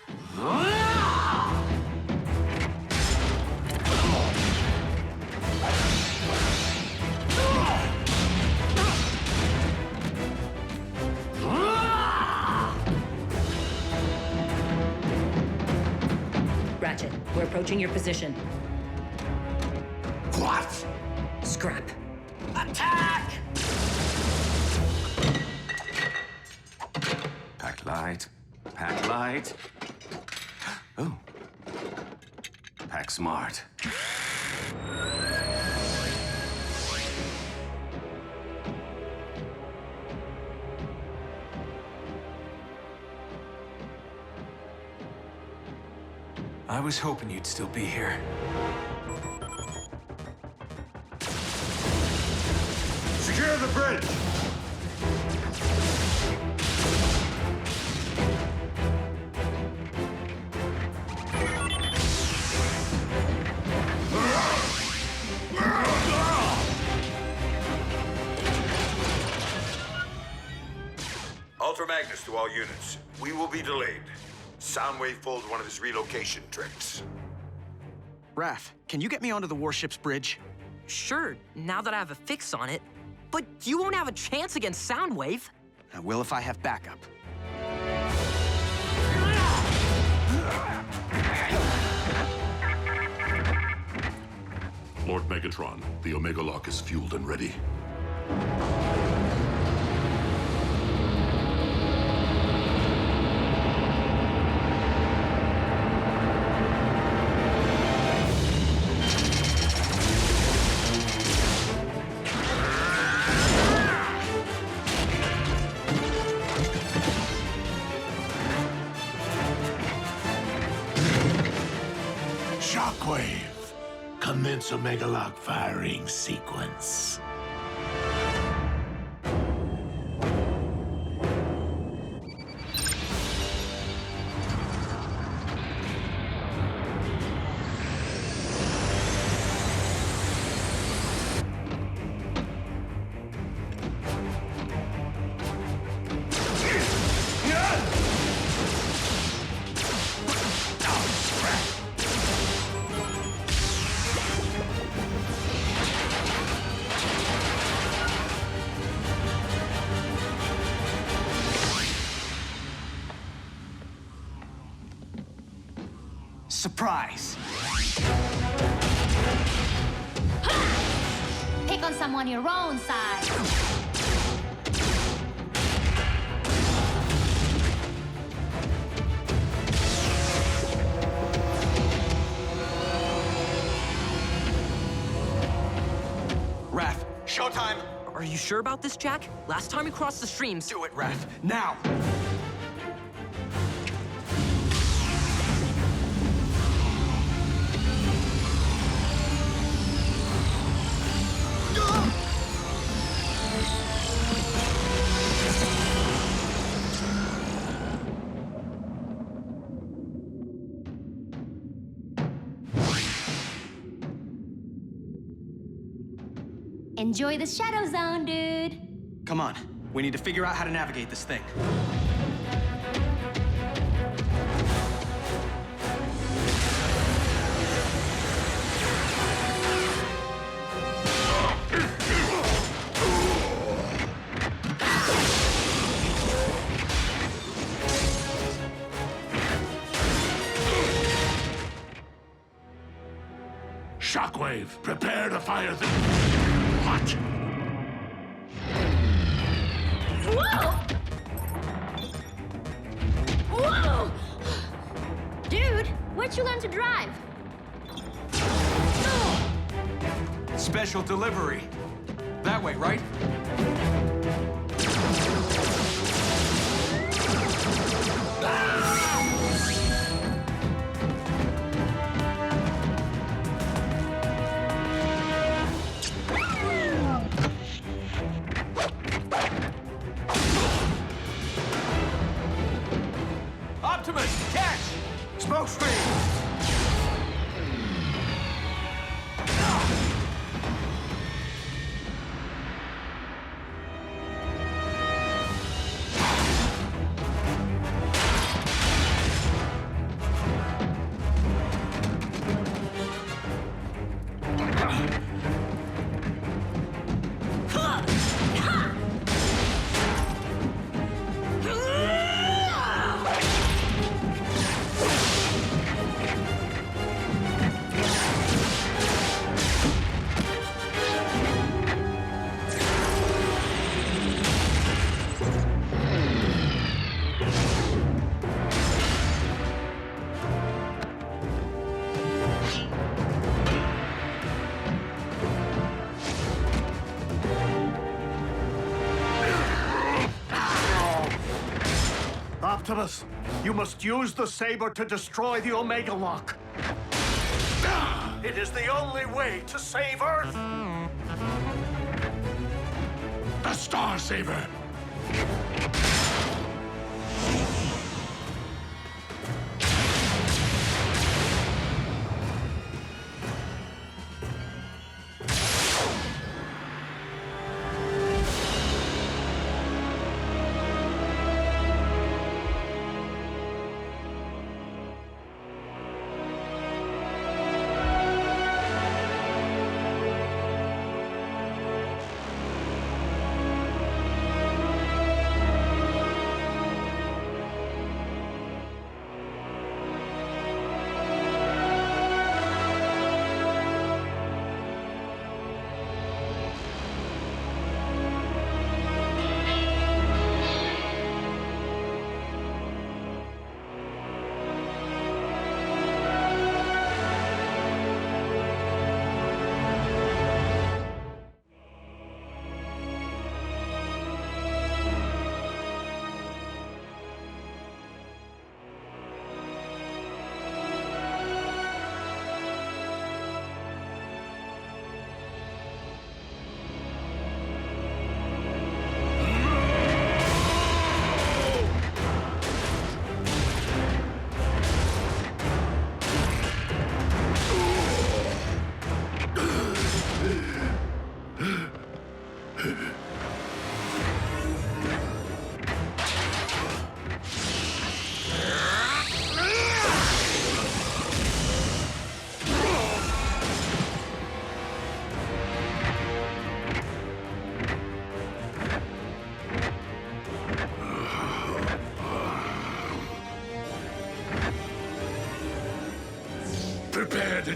Ratchet, we're approaching your position. What? Scrap. Attack! Pack light. Pack light. Oh. Pack smart. I was hoping you'd still be here. Secure the bridge! Ultra Magnus to all units. We will be delayed. Soundwave pulled one of his relocation tricks. Raph, can you get me onto the warship's bridge? Sure, now that I have a fix on it. But you won't have a chance against Soundwave. I will if I have backup. Lord Megatron, the Omega Lock is fueled and ready. Shockwave, commence Omega Lock firing sequence. surprise. Pick on someone your own size. Raph, showtime! Are you sure about this, Jack? Last time we crossed the streams... Do it, Raph, now! Enjoy the Shadow Zone, dude. Come on, we need to figure out how to navigate this thing. Shockwave, prepare to fire the... What? Whoa! Whoa! Dude, where'd you learn to drive? Special delivery. That way, right? Optimus, catch! Smoke screen! Optimus, you must use the saber to destroy the Omega Lock. It is the only way to save Earth. The Star Saber!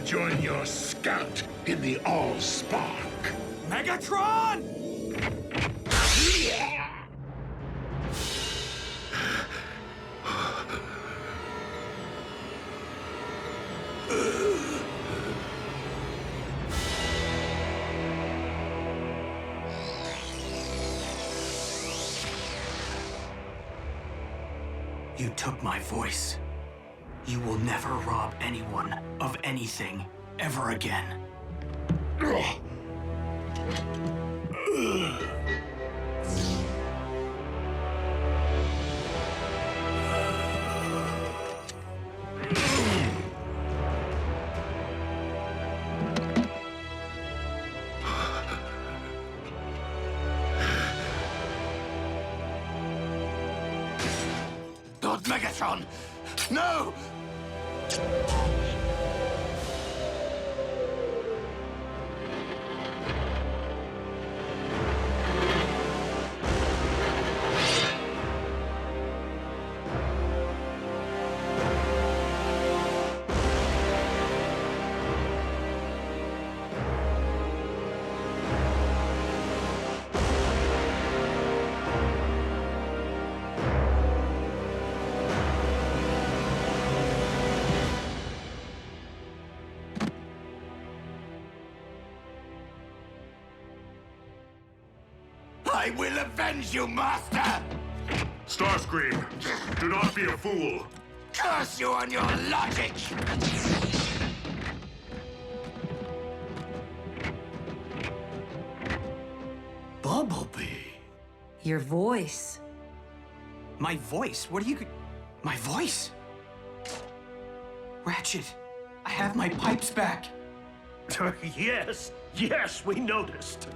join your scout in the All-Spark. Megatron! You took my voice. You will never rob anyone of anything ever again. Lord Megatron! No! I will avenge you, Master! Starscream, do not be a fool. Curse you on your logic! Bumblebee. Your voice. My voice? What do you... My voice? Ratchet, I have my pipes back. Yes, we noticed.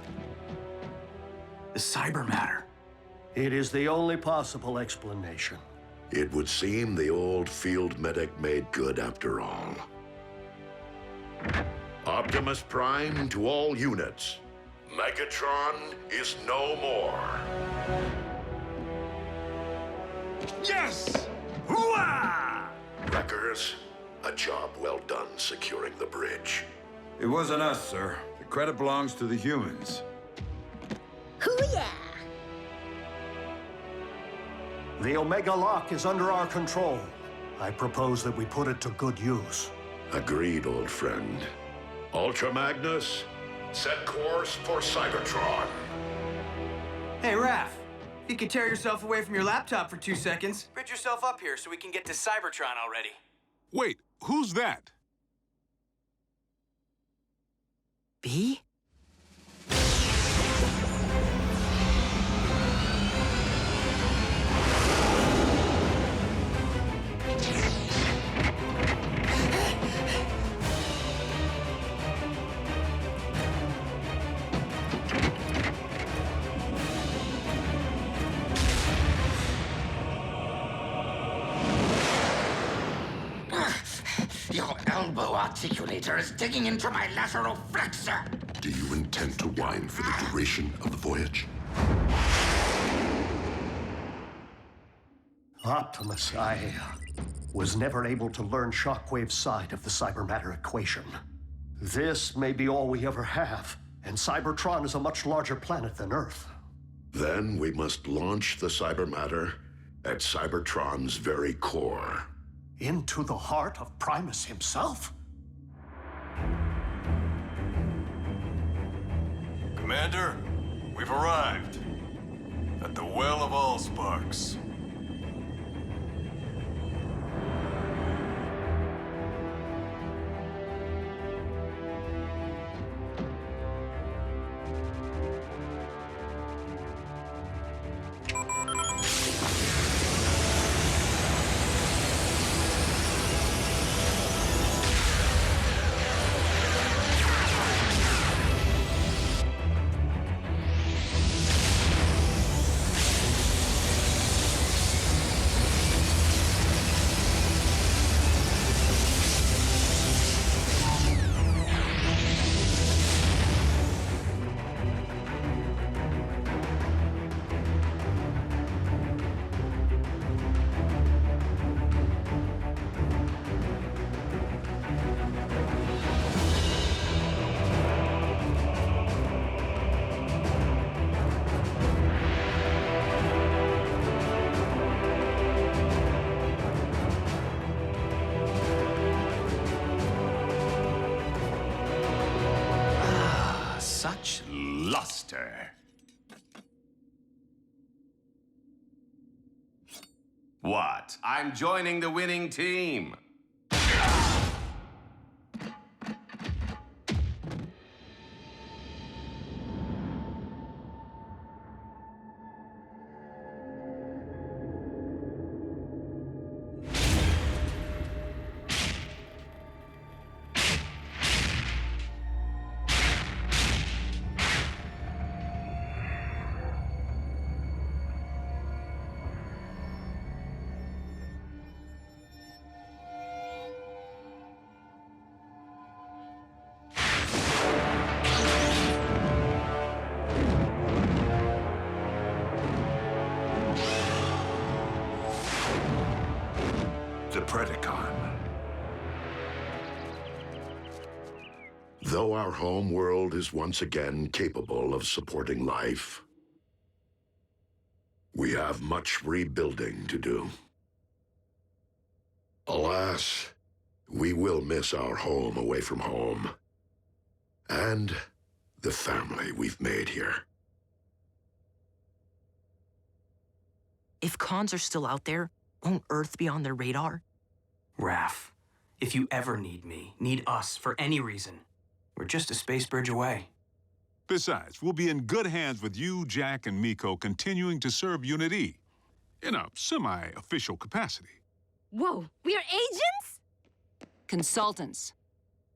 The cyber matter. It is the only possible explanation. It would seem the old field medic made good after all. Optimus Prime to all units. Megatron is no more. Yes! Hooah! Wreckers, a job well done securing the bridge. It wasn't us, sir. The credit belongs to the humans. Hoo-yeah! The Omega Lock is under our control. I propose that we put it to good use. Agreed, old friend. Ultra Magnus, set course for Cybertron. Hey, Raph. If you could tear yourself away from your laptop for 2 seconds, bridge yourself up here so we can get to Cybertron already. Wait, who's that? B? Your elbow articulator is digging into my lateral flexor. Do you intend to whine for the duration of the voyage? Optimus, I was never able to learn Shockwave's side of the cybermatter equation. This may be all we ever have, and Cybertron is a much larger planet than Earth. Then we must launch the cybermatter at Cybertron's very core. Into the heart of Primus himself? Commander, we've arrived at the Well of Allsparks. luster. What? I'm joining the winning team. The Predacon. Though our home world is once again capable of supporting life, we have much rebuilding to do. Alas, we will miss our home away from home, and the family we've made here. If cons are still out there, won't Earth be on their radar? Raph, if you ever need me, need us for any reason, we're just a space bridge away. Besides, we'll be in good hands with you, Jack, and Miko continuing to serve Unit E in a semi-official capacity. Whoa, we are agents? Consultants.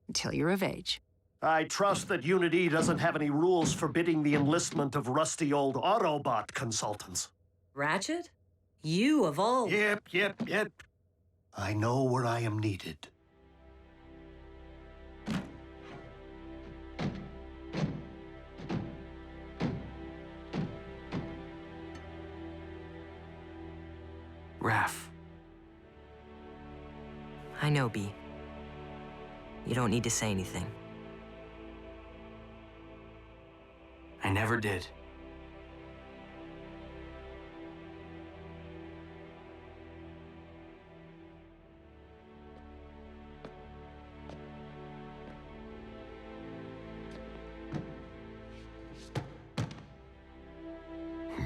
Until you're of age. I trust that Unit E doesn't have any rules forbidding the enlistment of rusty old Autobot consultants. Ratchet? You of all... Yep. I know where I am needed. Raph. I know, B. You don't need to say anything. I never did.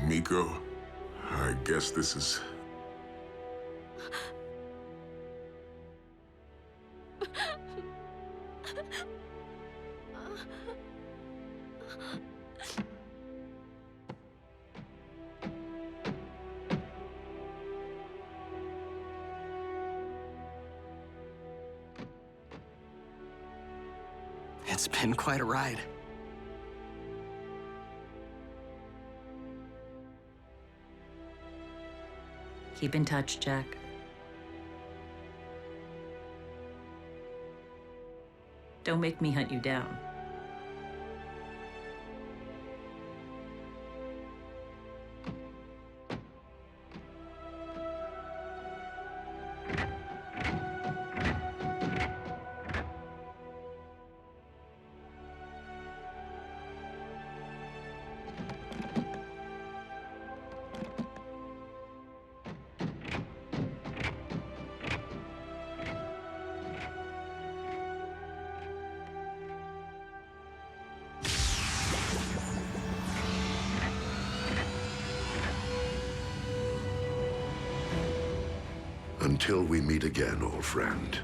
Miko, I guess this is... It's been quite a ride. Keep in touch, Jack. Don't make me hunt you down. Until we meet again, old friend.